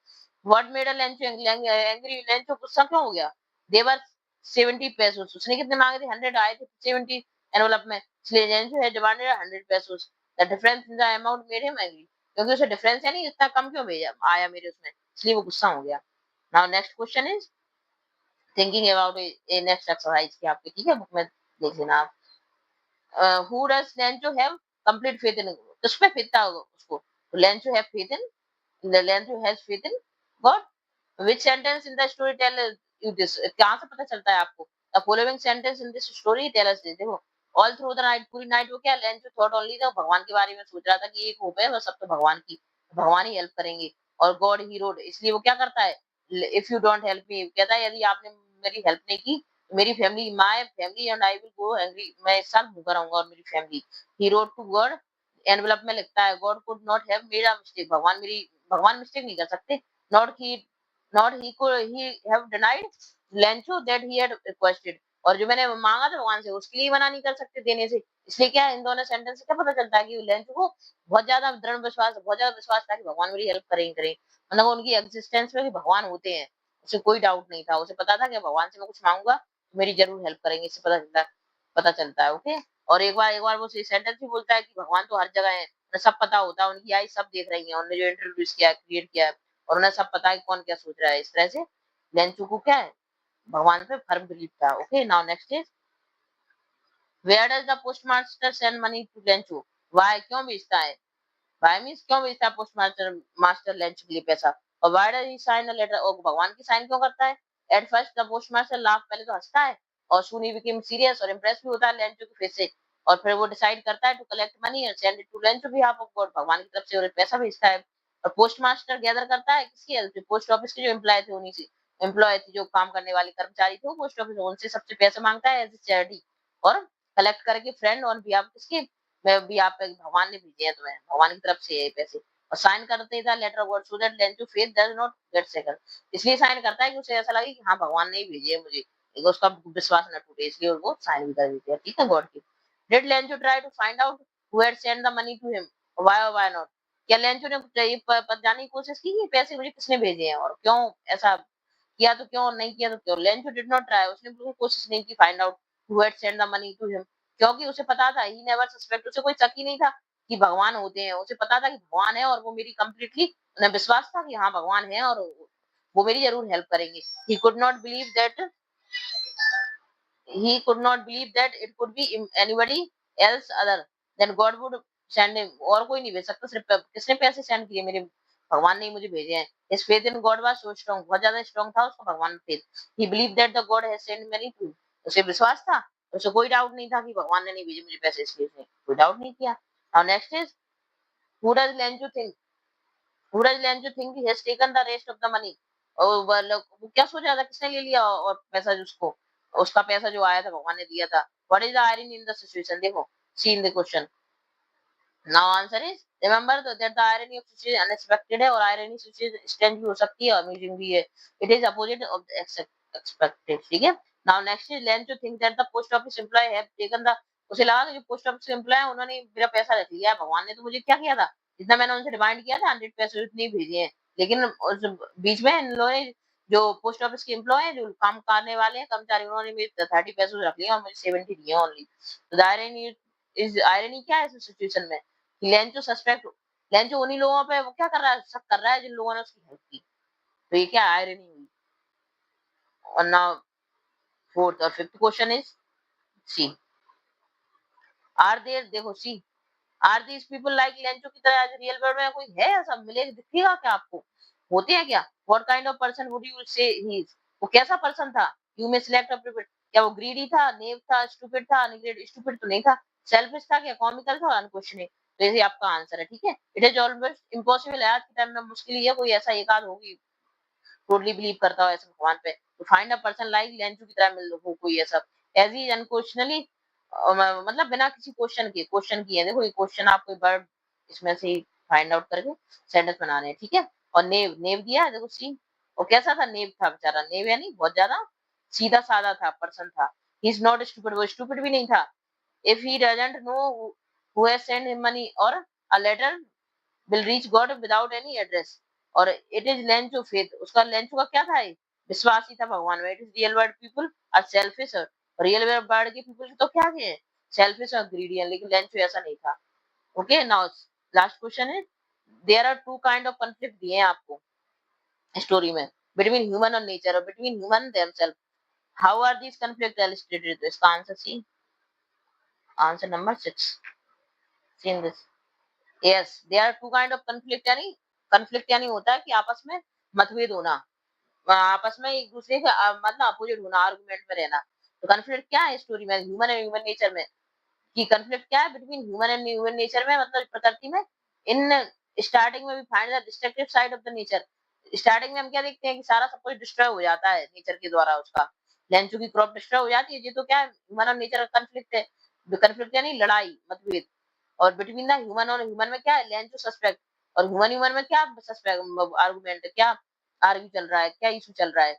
What made a Lencho angry, Lencho गुस्सा क्यों हो गया? देवर 70 pesos, उसने कितने मांगे थे? 100 आए थे 70 एनवलप में, इसलिए लेंचो है demanded 100 pesos। The difference in the amount made him angry, क्योंकि उसे डिफरेंस है नहीं, इतना कम क्यों भेजा आया मेरे उसमें, इसलिए वो गुस्सा हो गया। Now next question is thinking about a next exercise की आपके, ठीक है, बुक में देख लेना आप। Who does Lencho have complete faith in, किस पे फेथ था उसको, Lencho have faith in, Lencho has faith in God. Which sentence in the story tell you this, कहां से पता चलता है आपको, the following sentence in this story tell us this. देखो, ऑल थ्रू द नाइट, पूरी नाइट वो क्या, लेंचो थॉट ओनली था, भगवान के बारे में सोच रहा था कि एक होप है बस, अब तो भगवान की, भगवान ही हेल्प करेंगे। और गॉड ही रोड, इसलिए वो क्या करता है, if you don't help me, कहता है यदि आपने मेरी हेल्प नहीं की, मेरी family, my family and I will go angry, मैं इस साल भूखा रहूंगा और मेरी family. He wrote to God, एनवेलप में लिखता है, God could not have made a mistake, भगवान मिस्टेक नहीं कर सकते। नॉट ही नॉट ही को he have denied Lencho that he had requested, और जो मैंने मांगा था भगवान से उसके लिए मना नहीं कर सकते देने से। इसलिए क्या है, इन दोनों सेंटेंस से क्या पता चलता है कि लेंचो को बहुत ज्यादा दृढ़ विश्वास, बहुत ज्यादा विश्वास था कि भगवान मेरी हेल्प करेंगे करेंगे, मतलब उनकी एग्जिस्टेंस में भी भगवान होते हैं, उसे कोई डाउट नहीं था, उसे पता था कि भगवान से मैं कुछ मांगूंगा तो मेरी जरूर हेल्प करेंगे, इससे पता चलता है। ओके, और एक बार वो सेंटेंस भी बोलता है कि भगवान तो हर जगह है, उन्हें सब पता होता है, उनकी आई सब देख रही है, उन्होंने जो इंट्रोड्यूस किया, क्रिएट किया है, और उन्हें सब पता है कि कौन क्या सोच रहा है। इस तरह से लेंचू को क्या है, भगवान पे फर्म बिलीव था। Okay, now next is, where does the post master send money to Lencho, why, क्यों भेजता है, वाई मींस क्यों भेजता है पोस्ट मास्टर मास्टर लेंचू के लिए पैसा, और why does he sign a letter, और भगवान की साइन क्यों करता है। At first the post master laugh, पहले तो हंसता है, और सून ही बिकेम सीरियस, और इंप्रेस भी होता है लेंचू के फेस से, और फिर वो डिसाइड करता है to collect money and send it to Lencho behalf of God, भगवान की तरफ से और पैसा भेजता है। और पोस्ट मास्टर गैदर करता है किसकी हेल्प से, पोस्ट ऑफिस के जो एम्प्लॉय थे उन्हीं से, एम्प्लॉय थे जो काम करने वाले कर्मचारी थे पोस्ट ऑफिस, उनसे सबसे पैसे मांगता है एज ए चैरिटी, और कलेक्ट करके फ्रेंड ऑन बिहाफ किसके, मैं भी आप पे, भगवान ने भेजे हैं तुम्हें, भगवान की तरफ से ये पैसे, और साइन करते था letter word so that Lencho faith does not get second, इसलिए साइन करता है कि उसे ऐसा लगे कि हाँ भगवान ने ही भेजे हैं मुझे, एक उसका विश्वास न टूटे, इसलिए वो साइन भी कर देते हैं, ठीक है, गॉड की। Did Lencho try to find out who had send the money to him, why और व्हाई नॉट, क्या लेंचू ने ये जानने की कोशिश की कि पैसे मुझे किसने भेजे हैं, और क्यों ऐसा किया तो क्यों, नहीं किया तो क्यों। लेंचू डिड नॉट ट्राई, उसने बिल्कुल कोशिश नहीं की find out who had send the money to him, क्योंकि उसे पता था, ही नेवर सस्पेक्ट, उसे कोई शक ही नहीं था कि भगवान होते हैं, उसे पता था कि भगवान है, और वो मेरी कंप्लीटली, उन्हें विश्वास था कि हाँ भगवान है, और वो मेरी जरूर हेल्प करेंगे। He could not believe that he could not believe that it could be anybody else other than God would send him, और कोई नहीं भेज सकता, सिर्फ किसने पैसे सेंड किए, मेरे भगवान ने ही मुझे भेजे हैं। his faith in God was so strong, बहुत ज्यादा स्ट्रांग था उसका भगवान पे faith, he believed that the God has sent many to, उसे विश्वास था, उसे कोई डाउट नहीं था कि भगवान ने नहीं भेजे मुझे पैसे, इसलिए उसने कोई डाउट नहीं किया। now next is, who does Lenju think, who does Lenju think he has taken the rest of the money, और वो क्या सोच रहा था किसने ले लिया, और पैसा जो उसको, उसका पैसा जो आया था भगवान ने दिया था। What is the irony in the situation, देखो, see in the question, now answer is, remember that the irony of situation unexpected है, और आयरनी सिचुएशन स्ट्रेंज भी हो सकती है और अमेजिंग भी है, it is opposite of the expected, ठीक है। Now next is Lencho to think that the post office employ have taken the, उसे लगा कि जो पोस्ट ऑफिस के एम्प्लॉय है उन्होंने मेरा पैसा रख लिया है, भगवान ने तो मुझे क्या किया था, जितना मैंने उनसे डिमांड किया था 100 पैसे उतने ही भेजे हैं, लेकिन उस बीच में इन लोगों ने, जो पोस्ट ऑफिस के एम्प्लॉय है, जो काम करने वाले हैं कर्मचारी, उन्होंने मेरे 30 पैसे रख लिए और मुझे 70 दिए ओनली। तो द आयरनी इज, आयरनी क्या है इस सिचुएशन में, लेंचो सस्पेक्ट, लेंचो उन्हीं लोगों पे वो क्या कर रहा है, शक कर रहा है जिन लोगों ने उसकी हेल्प की, तो ये क्या आयरनी हुई। और नाउ फोर्थ और fifth question is, see are there, देखो see, are these people like Lencho की तरह एज रियल वर्ल्ड में कोई है ऐसा, मिले दिखेगा क्या आपको, होते हैं क्या, what kind of person would you से ही इज, वो कैसा पर्सन था, यू मे सिलेक्ट अ, क्या वो ग्रीडी था, नेव था, स्टूपिड था, निग्रेड, स्टूपिड तो नहीं था, सेल्फिश था क्या, कॉमिकल था, अनक्वेश्चनिंग, तो ये आपका आंसर है, ठीक है। इट इज ऑलमोस्ट इम्पॉसिबल है, आज के टाइम में मुश्किल ही है कोई ऐसा एक आध होगी टोटली बिलीव करता हो ऐसे भगवान पे, तो फाइंड अ पर्सन लाइक लेंचू की तरह मिल हो कोई ऐसा, एज ही अनक्वेश्चनली, मतलब बिना किसी क्वेश्चन के, क्वेश्चन की है, देखो ये क्वेश्चन आप कोई वर्ड इसमें से फाइंड आउट करके सेंटेंस बनाने हैं, ठीक है। और नेव, नेव दिया है देखो, सी, और कैसा था, नेव था बेचारा, नेव यानी बहुत ज्यादा सीधा साधा था, पर्सन था, ही इज नॉट स्टूपिड, वो स्टूपिड भी नहीं था, if he doesn't know who has send him money और a letter will reach God without any address, और it is लेंचो faith, उसका लेंचो का क्या था, ये विश्वास ही था भगवान में। It is real world people are selfish, real world के पीपल तो क्या है, सेल्फिश और ग्रीडी है, लेकिन लेंचो ऐसा नहीं था। ओके, नाउ लास्ट क्वेश्चन है, there are two kind of conflict दिए हैं आपको स्टोरी में, बिटवीन ह्यूमन और नेचर, और between human themselves, How are these conflicts illustrated? तो इसका answer see, answer number 6, see in this. Yes, they are two kind of conflict, यानी conflict यानी होता है कि आपस में मतभेद होना, आपस में एक दूसरे के मतलब अपोजिट होना, आर्गुमेंट में रहना। तो कन्फ्लिक्ट क्या है स्टोरी में, ह्यूमन एंड ह्यूमन नेचर में, कि कन्फ्लिक्ट क्या है between human and human nature में, मतलब प्रकृति में। इन स्टार्टिंग में भी find the destructive side of the nature. Starting में हम क्या देखते हैं कि सारा सब कुछ डिस्ट्रॉय हो जाता है नेचर के द्वारा, उसका लेंचू की क्रॉप डिस्ट्रॉय हो जाती है। ये तो क्या है, ह्यूमन और नेचर का कन्फ्लिक्ट है। कन्फ्लिक्ट यानी लड़ाई, मतभेद। और बिटवीन द ह्यूमन और ह्यूमन में क्या है, लेंचू सस्पेक्ट। और ह्यूमन ह्यूमन में क्या सस्पेक्ट, आर्गुमेंट, क्या आर्ग्यू चल रहा है, क्या इशू चल रहा है,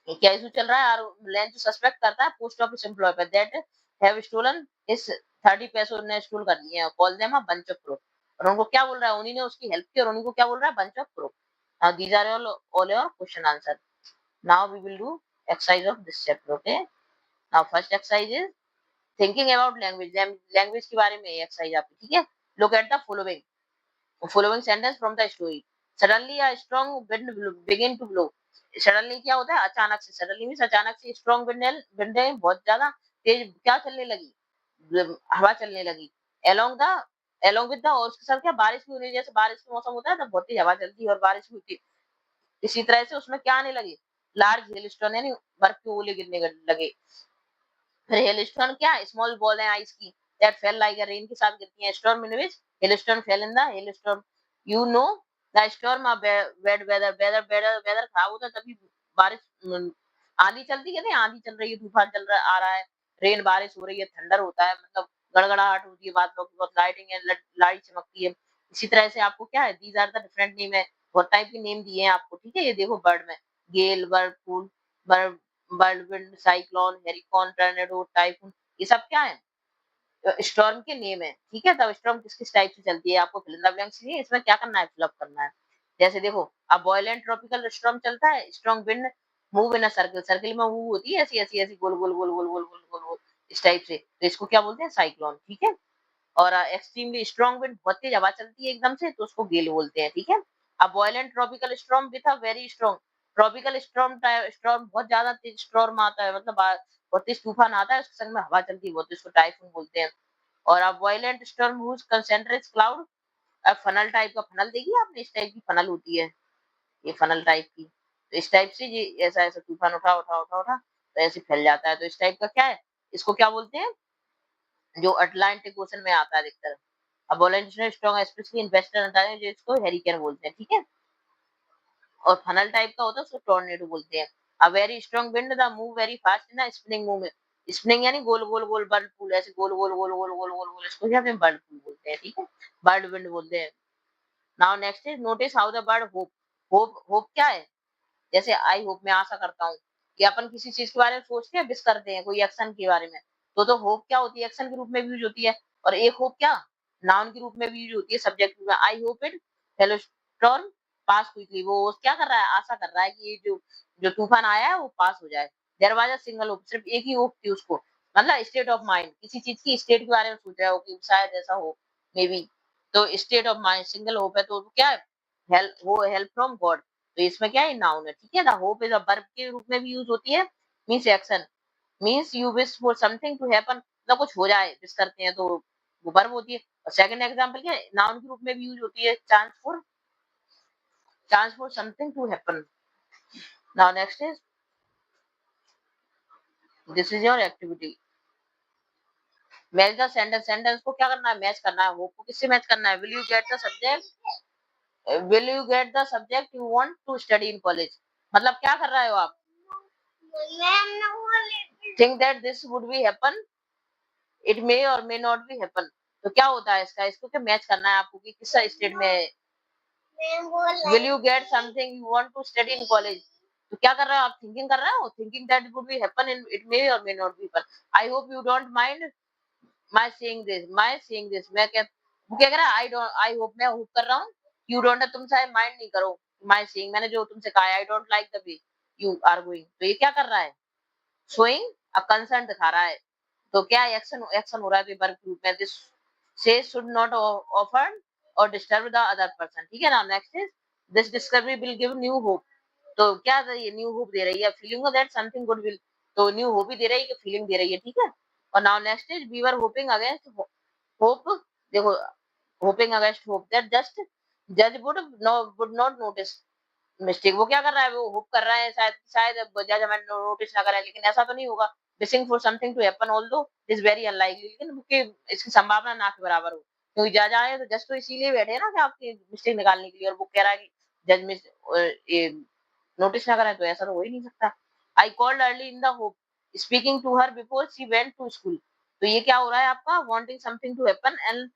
क्या इशू चल रहा है। और लेंचू सस्पेक्ट करता है पोस्ट ऑफिस एम्प्लॉय पर दैट हैव स्टोलन इस 30 पैसों ने स्टोल कर लिए हैं, call them a bunch of crook. और उनको क्या बोल रहा है, उन्हीं ने उसकी हेल्प की और उन्हीं को क्या बोल रहा है, bunch of crook. Now these are all your question answer. Now we will do exercise of this chapter. Okay, now first exercise is thinking about language. Language के बारे में एक्सरसाइज आपकी, ठीक है। Look at the following sentence from the story. Suddenly a strong wind begin to blow. Suddenly क्या होता है, अचानक से। सडनली मींस अचानक से। स्ट्रांग विंड बहुत ज्यादा तेज क्या चलने लगी, हवा चलने लगी। Along the along with the, और उसके साथ क्या, बारिश भी होने, जैसे बारिश का मौसम होता है तब बहुत तेज हवा चलती है और बारिश भी होती है। इसी तरह से उसमें क्या आने लगे, लार्ज हेल स्टोन, यानी बर्फ के ओले गिरने लगे। फिर हेलस्टोन क्या, स्मॉल बॉल है आइस की that fell like a rain, के साथ गिरती है। Storm in which hailstone fell in the hailstorm. You know the storm a bad weather, weather खराब होता है तभी बारिश, आंधी चलती है ना, आंधी चल रही है, तूफान चल रहा आ रहा है, रेन बारिश हो रही है, थंडर होता है, मतलब गड़गड़ाहट होती है, बादलों की बहुत लाइटिंग है, लाइट चमकती है। इसी तरह से आपको क्या है, these are the different name है, बहुत टाइप के नेम दिए हैं आपको, ठीक है। ये देखो बर्ड में गेल, बर्ड फूल, word whirlwind, cyclone, hurricane, tornado, typhoon, ये सब क्या है, स्टॉर्म के नेम है, ठीक है। तब स्टॉर्म किस किस टाइप से चलती है, आपको फिल इन द ब्लैंक्स चाहिए, इसमें क्या करना है, फिलअप करना है। जैसे देखो, अब बॉयलेंट ट्रॉपिकल स्टॉर्म चलता है, strong wind move in a circle, circle में मूव होती है ऐसी ऐसी ऐसी, गोल गोल गोल गोल गोल गोल गोल गोल, इस टाइप से, तो इसको क्या बोलते हैं, साइक्लोन, ठीक है। और एक्सट्रीमली स्ट्रॉन्ग विंड, बहुत तेज हवा चलती है एकदम से, तो उसको गेल बोलते हैं, ठीक है। अब violent tropical storm with a very strong, tropical storm storm बहुत ज्यादा तेज स्टॉर्म आता है, मतलब बहुत तेज तूफान आता है, उसके संग में हवा चलती है बहुत, इसको टाइफून बोलते हैं। और अब violent storm whose concentrate cloud, अब फनल टाइप का, फनल देखी आपने, इस टाइप की फनल होती है, ये फनल टाइप की, तो इस टाइप से ये ऐसा ऐसा तूफान उठा उठा उठा उठा तो ऐसे फैल जाता है, तो इस टाइप का क्या है, इसको क्या बोलते हैं, जो अटलांटिक ओशन में आता है अधिकतर। अब volunteer strong specially in western Ontario, जो इसको हेरिकेन बोलते हैं, ठीक है। और फनल टाइप का होता है उसको टॉर्नेडो बोलते हैं। अ very strong wind the move very fast in spinning movement, spinning यानी गोल गोल गोल बर्ड पूल, ऐसे गोल गोल गोल गोल गोल गोल गोल, इसको क्या हम बर्ड पूल बोलते हैं, ठीक है, बर्ड विंड बोलते हैं। Now next is notice how the bird hope. Hope क्या है, जैसे आई होप, मैं आशा करता हूँ, कि अपन किसी चीज के बारे में सोचते हैं, विश करते हैं कोई एक्शन के बारे में, तो होप क्या होती है, एक्शन के रूप में भी यूज होती है। और एक होप क्या, नाउन के रूप में भी यूज होती है, सब्जेक्ट में। I hope it hello storm pass quickly, वो क्या कर रहा है, आशा कर रहा है कि ये जो जो तूफान आया है वो पास हो जाए। There was a single hope, सिर्फ एक ही होप थी उसको, मतलब स्टेट ऑफ माइंड, किसी चीज की स्टेट के बारे में सोच रहा हो कि शायद ऐसा हो, मे बी। तो state of mind single hope है, तो क्या है, हेल्प, वो हेल्प फ्रॉम गॉड, तो इसमें क्या है, नाउन है, ठीक है ना। होप इज अ वर्ब के रूप में भी यूज होती है, means action, means you wish for something to happen, मतलब कुछ हो जाए, विश करते हैं तो वो वर्ब होती है। और सेकंड एग्जांपल क्या है, नाउन के रूप में भी यूज होती है, chance for something to happen. Now next is this is your activity, match the sentence. Sentence को क्या करना है, मैच करना है, होप को किससे मैच करना है, will you get the subject you want to study in college, मतलब क्या कर रहे हो आप, think that this would be happen, it may और मे नॉट बी हैपन, तो क्या होता है इसका, इसको क्या मैच करना है आपको कि किस स्टेट में है। Will you get something you want to study in college, तो क्या कर रहे हो आप, थिंकिंग कर रहे हो, thinking that it would be happen in it may और may not be happen. I hope you don't mind my saying this, मैं क्या, वो क्या कर रहा है, आई होप, मैं होप कर रहा हूँ, यू डोंट, तुम शायद माइंड नहीं करो, माय सेइंग, मैंने जो तुमसे कहा है, I don't like the way you are going, तो ये क्या कर रहा है, शोइंग अ कंसर्न दिखा रहा है, तो क्या एक्शन एक्शन हो रहा है वर्ब ग्रुप में, दिस से शुड नॉट ऑफर और डिस्टर्ब द अदर पर्सन, ठीक है ना। Next is this discovery will give new hope, तो क्या ये न्यू होप दे रही है, feeling that something good will तो न्यू होप ही दे रही है कि फीलिंग दे रही है, ठीक है। और now next is we were hoping against hope. देखो, hoping against hope that just जज वुड नॉट नोटिस मिस्टेक। वो क्या कर रहा है, वो होप कर रहा है शायद शायद जज हमें नोटिस ना करे, लेकिन ऐसा तो नहीं होगा। Wishing for something to happen although is very unlikely, लेकिन कि इसकी संभावना ना के बराबर हो, क्योंकि जज आए तो जज तो इसीलिए बैठे हैं ना कि आपकी मिस्टेक निकालने के लिए, और वो कह रहा है कि जज मिस ये नोटिस ना करें, तो ऐसा तो हो ही नहीं सकता। I called early in the hope speaking to her before she went to school. तो ये क्या हो रहा है आपका, wanting something to happen and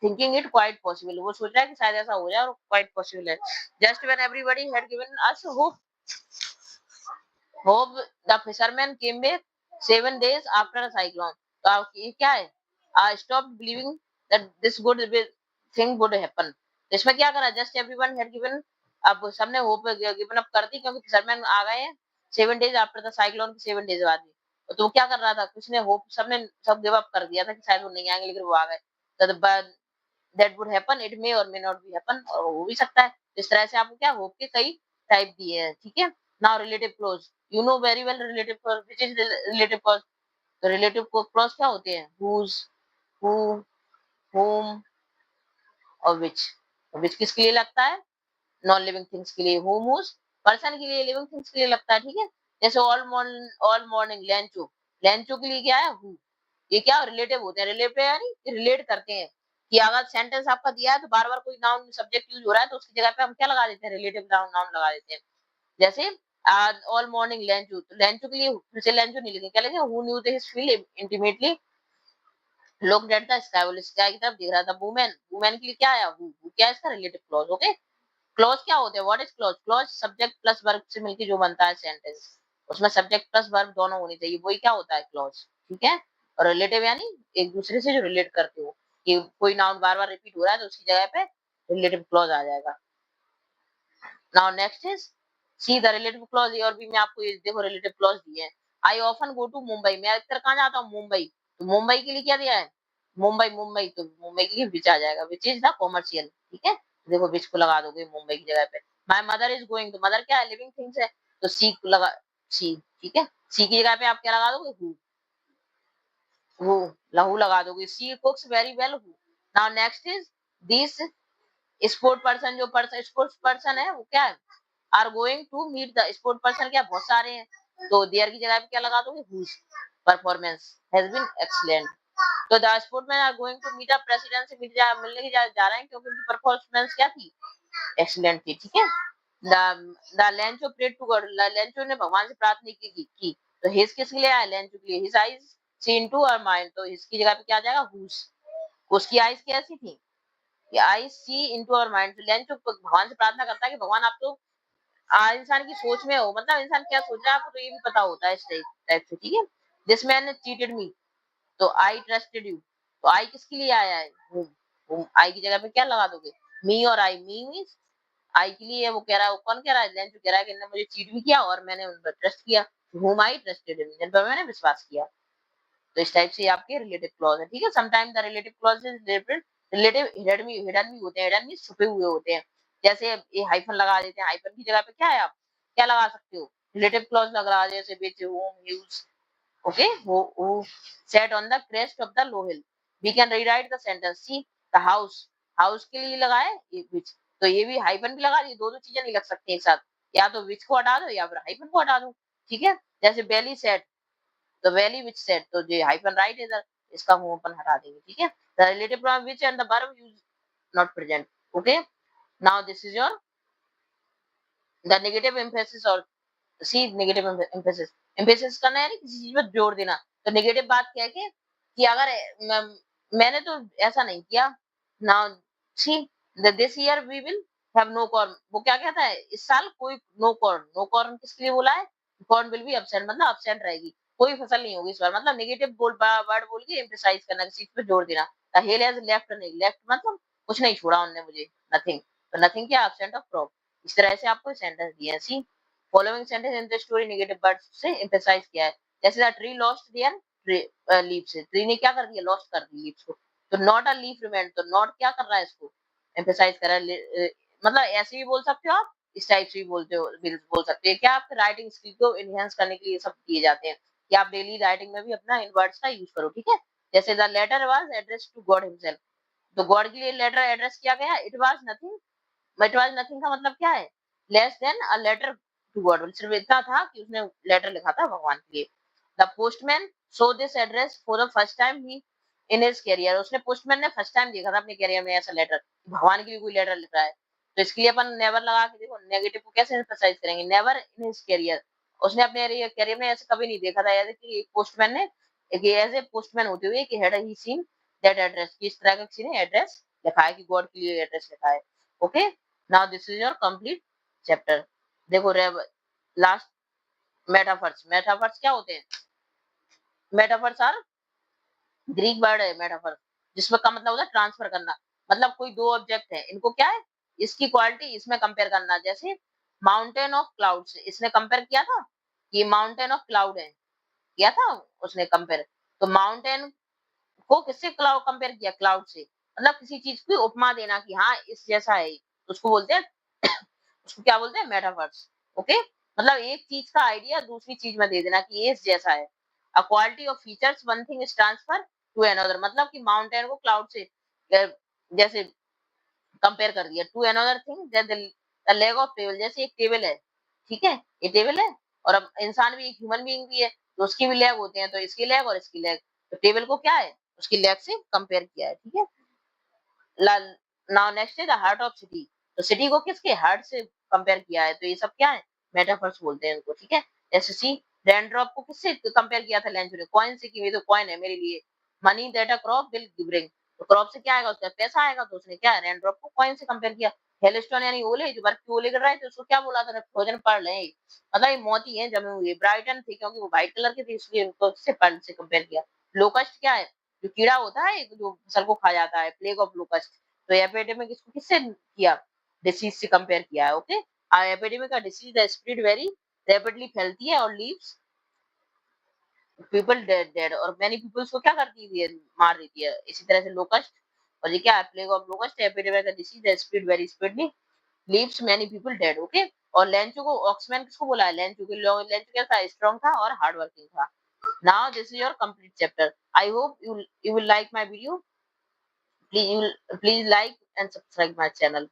thinking it quite possible. वो सोच रहा है कि शायद ऐसा हो जाए और क्वाइट पॉसिबल है। Just when everybody had given us hope the fisherman came back 7 days after a cyclone. तो ये क्या है, I stop believing that this good thing would happen. इसमें क्या करा, जस्ट एवरीवन हैड गिवन, अब सबने होप गिवन अप कर दी, क्योंकि फिशरमैन आ गए हैं 7 days आफ्टर द साइक्लोन के 7 days बाद में। तो वो क्या कर रहा था, कुछ ने होप सबने सब गिव अप कर दिया था कि शायद वो नहीं आएंगे, लेकिन वो आ गए। तो that would happen, it may और मे नॉट बी हैपन, और हो भी सकता है। इस तरह से आपको क्या होप के कई टाइप दिए हैं, ठीक है। Now relative clause, you know very well relative clause, which is relative clause. तो रिलेटिव क्लॉज क्या होते हैं, whose, who, whom और which किसके लिए लगता है, नॉन लिविंग थिंग्स के लिए, whom whose पर्सन के लिए, लिविंग थिंग्स के लिए लगता है, ठीक है। जैसे ऑल मॉर्निंग लेंचो, लेंचो के लिए क्या है, who। ये क्या रिलेटिव होते हैं, रिलेटिव यानी रिलेट करते हैं, कि अगर सेंटेंस आपका दिया है तो बार बार कोई नाउन सब्जेक्ट यूज हो रहा है, तो उसकी जगह पे हम क्या लगा देते हैं, रिलेटिव नाउन नाउन लगा देते हैं। जैसे ऑल मॉर्निंग लेंचू, तो लेंचू के लिए फिर से लेंचू नहीं लिखेंगे, क्या लिखेंगे, who knew his feel intimately looked at the sky, वो स्काई की तरफ देख रहा था। वुमेन, वुमेन के लिए क्या है, who क्या है इसका रिलेटिव क्लॉज, ओके। क्लॉज क्या होते हैं, what is clause, clause subject plus verb से मिलकर जो बनता है सेंटेंस, उसमें सब्जेक्ट प्लस वर्ब दोनों होनी चाहिए, वही क्या होता है क्लॉज, ठीक है। और रिलेटिव यानी एक दूसरे से जो रिलेट करते हो, कि कोई नाउन बार बार रिपीट हो रहा है तो उसकी जगह पे रिलेटिव क्लॉज आ जाएगा। Now next is see the relative clause. और भी मैं आपको ये देखो रिलेटिव क्लॉज दिए हैं। I often go to Mumbai, मैं अक्सर कहाँ जाता हूँ, मुंबई। तो मुंबई के लिए क्या दिया है, मुंबई, मुंबई, तो मुंबई के लिए विच आ जाएगा, विच इज द कॉमर्शियल, ठीक है। देखो विच को लगा दोगे मुंबई की जगह पे। माय मदर इज गोइंग, तो मदर क्या है, लिविंग थिंग्स है, तो सी को लगा, सी, ठीक है। सी की जगह पे आप क्या लगा दोगे, हु लहू लगा दोगे, सी कुक्स वेरी वेल, हु। Now next is this sport person, जो पर्सन स्पोर्ट्स पर्सन है वो क्या है, are going to meet the sport person, क्या बहुत सारे हैं, तो देयर की जगह पे क्या लगा दोगे, whose performance has been excellent. तो the sportsman are going to meet the president, से मिलने की जा रहे हैं, क्योंकि उनकी परफॉर्मेंस क्या थी, एक्सीलेंट थी, ठीक है। The Lencho prayed to God, लेंचो ने भगवान से प्रार्थना की। तो हिज किसके लिए आया, लेंचो के लिए, his eyes see into our mind, तो इसकी जगह पे क्या आ जाएगा, हुज। उसकी आईज कैसी थी, कि आई सी इनटू आवर माइंड। लेंचो भगवान से प्रार्थना करता है कि भगवान आप तो इंसान की सोच में हो, मतलब इंसान क्या सोच रहा है आपको तो ये भी पता होता है, इस टाइप से, ठीक है। दिस मैन चीटेड मी, तो आई ट्रस्टेड यू, तो आई किसके लिए आया है, आई की जगह पे क्या लगा दोगे, मी, और आई, मी मींस आई के लिए वो कह रहा है, वो कौन कह रहा है, लेंचो कह रहा है कि इन्होंने मुझे चीट भी किया और मैंने उन पर ट्रस्ट किया, whom I trusted, जिन पर मैंने विश्वास किया। तो इस टाइप से आपके रिलेटिव क्लॉज है, ठीक है। Sometime the relative clause is relative hidden भी होते हैं, हिडन भी छुपे हुए होते हैं। जैसे ये हाइफन लगा देते हैं, हाइफन की जगह पे क्या है, आप क्या लगा सकते हो, रिलेटिव क्लॉज लगा, जैसे विच, whom, use, okay, who sat on the crest of the low hill, we can rewrite the sentence, see the house, house के लिए लगाए ये which, तो ये भी हाइफन भी लगा दिए, दो दो चीजें नहीं लग सकती एक साथ, या तो विच को हटा दो या फिर हाइफन को हटा दो, ठीक है। जैसे बेली सेट, तो वैली विच सेट, तो जो हाइफन राइट इधर, इसका मुंह अपन हटा देंगे, ठीक है। The relative pronoun which and the verb use not present, okay. Now this is your the negative emphasis, और सी नेगेटिव एम्फेसिस, एम्फेसिस करना है किसी चीज पर जोर देना। तो नेगेटिव बात क्या है कि अगर मैंने तो ऐसा नहीं किया, now see this year we will have no corn, वो क्या कहता है, इस साल कोई नो कॉर्न, नो कॉर्न किसके लिए बोला है, कॉर्न विल बी एब्सेंट, मतलब एब्सेंट रहेगी, कोई फसल नहीं होगी इस बार, मतलब नेगेटिव वर्ड बोल के एम्फेसाइज करना, किसी चीज पे जोर देना। द हेल हैज लेफ्ट, नहीं लेफ्ट मतलब कुछ नहीं छोड़ा उन्होंने मुझे, नथिंग, तो नथिंग क्या, एब्सेंट ऑफ क्रॉप। इस तरह से आपको सेंटेंस दिए हैं, see following sentence in the story negative words से एम्फसाइज किया है। जैसे the tree lost their leaves, tree ने क्या कर दिया, लॉस्ट कर दी लीव्स को, तो नॉट अ लीफ रिमेंड, तो नॉट क्या कर रहा है, इसको एम्फसाइज कर रहा है, मतलब ऐसे भी बोल सकते हो आप, इस टाइप से भी बोलते हो, बोल सकते हैं, क्या आपके राइटिंग स्किल को एनहांस करने के लिए सब किए जाते हैं, कि आप डेली राइटिंग में भी अपना इन वर्ड्स का यूज करो, ठीक है। जैसे the letter was address to God himself, तो गॉड के लिए लेटर एड्रेस किया गया। It was nothing, it was nothing का मतलब क्या है, less than a letter to God, सिर्फ इतना था कि उसने लेटर लिखा था भगवान के लिए। The postman so this address for the first time he in his career, उसने पोस्टमैन ने फर्स्ट टाइम देखा था अपने करियर में ऐसा लेटर, भगवान के लिए कोई लेटर लिख रहा है। तो इसके लिए अपन नेवर लगा के देखो, नेगेटिव को कैसे एम्फसाइज करेंगे, नेवर इन हिज करियर, उसने अपने करियर में ऐसे कभी नहीं देखा था ऐसे कि एक पोस्टमैन ने एक एज ए पोस्टमैन होते हुए कि had he seen that address, किस तरह का किसी ने एड्रेस लिखा है कि गॉड के लिए एड्रेस लिखा है। Okay, now this is your complete chapter. देखो लास्ट मेटाफर्स, मेटाफर्स क्या होते हैं, मेटाफर्स आर ग्रीक वर्ड है मेटाफर, जिसमें का मतलब होता है ट्रांसफर करना, मतलब कोई दो ऑब्जेक्ट है, इनको क्या है, इसकी क्वालिटी इसमें कंपेयर करना। जैसे माउंटेन ऑफ क्लाउड्स, इसने कंपेयर किया था, ये माउंटेन ऑफ क्लाउड है, किया था उसने कंपेयर। तो माउंटेन को किससे क्लाउड कंपेयर किया, क्लाउड से, मतलब किसी चीज की उपमा देना कि हाँ इस जैसा है, तो उसको बोलते हैं उसको क्या बोलते हैं, मेटाफर्स। ओके, मतलब एक चीज का आइडिया दूसरी चीज में दे देना कि ये इस जैसा है। A quality of features one thing is transfer to another, मतलब कि माउंटेन को क्लाउड से जैसे कंपेयर कर दिया, to another thing the leg of table, जैसे एक टेबल है, ठीक है, ये टेबल है, और अब इंसान भी एक ह्यूमन बीइंग भी है, तो उसकी भी लेग होते हैं, तो इसकी लेग और इसकी लेग, तो टेबल को क्या है, उसकी लेग से कंपेयर किया है, ठीक है। नाउ नेक्स्ट है द हार्ट ऑफ सिटी, तो सिटी को किसके हार्ट से कंपेयर किया है, तो ये सब क्या है, मेटाफर्स बोलते हैं इनको, ठीक है। जैसे सी रेन ड्रॉप को किससे कंपेयर किया था लेंस ने, कॉइन से, कि ये तो कॉइन है मेरे लिए। Money that a crop will bring, तो क्रॉप से क्या आएगा, उसका पैसा आएगा, तो उसने क्या रेन ड्रॉप को कॉइन से कंपेयर किया। हेलस्टोन यानी ओले, जो बर्फ के ओले गिर रहे थे, उसको क्या बोला था, फ्रोजन पर्ल है, मतलब ये मोती है जमे हुए, ब्राइटन थे क्योंकि वो व्हाइट कलर के थे, इसलिए उनको उससे पर्ल से कंपेयर किया। लोकस्ट क्या है, जो कीड़ा होता है जो फसल को खा जाता है, प्लेग ऑफ लोकस्ट, तो एपिडेमिक इसको किससे किया, डिसीज से कंपेयर किया है। ओके, एपिडेमिक का disease the spread very rapidly फैलती है और लीव्स पीपल डेड डेड, और मैनी पीपल्स को क्या करती है, मार देती है। इसी तरह से लोकस्ट, और ये क्या है, प्लेग ऑफ लोकस्ट एपिडेमिक का disease the spread very speedily leaves many people dead. Okay, और लेंचो को ऑक्समैन किसको बोला है, लेंचो के, लेंचो क्या था, स्ट्रांग था और हार्ड वर्किंग था। Now this is your complete chapter. I hope you will like my video. Please like and subscribe my channel.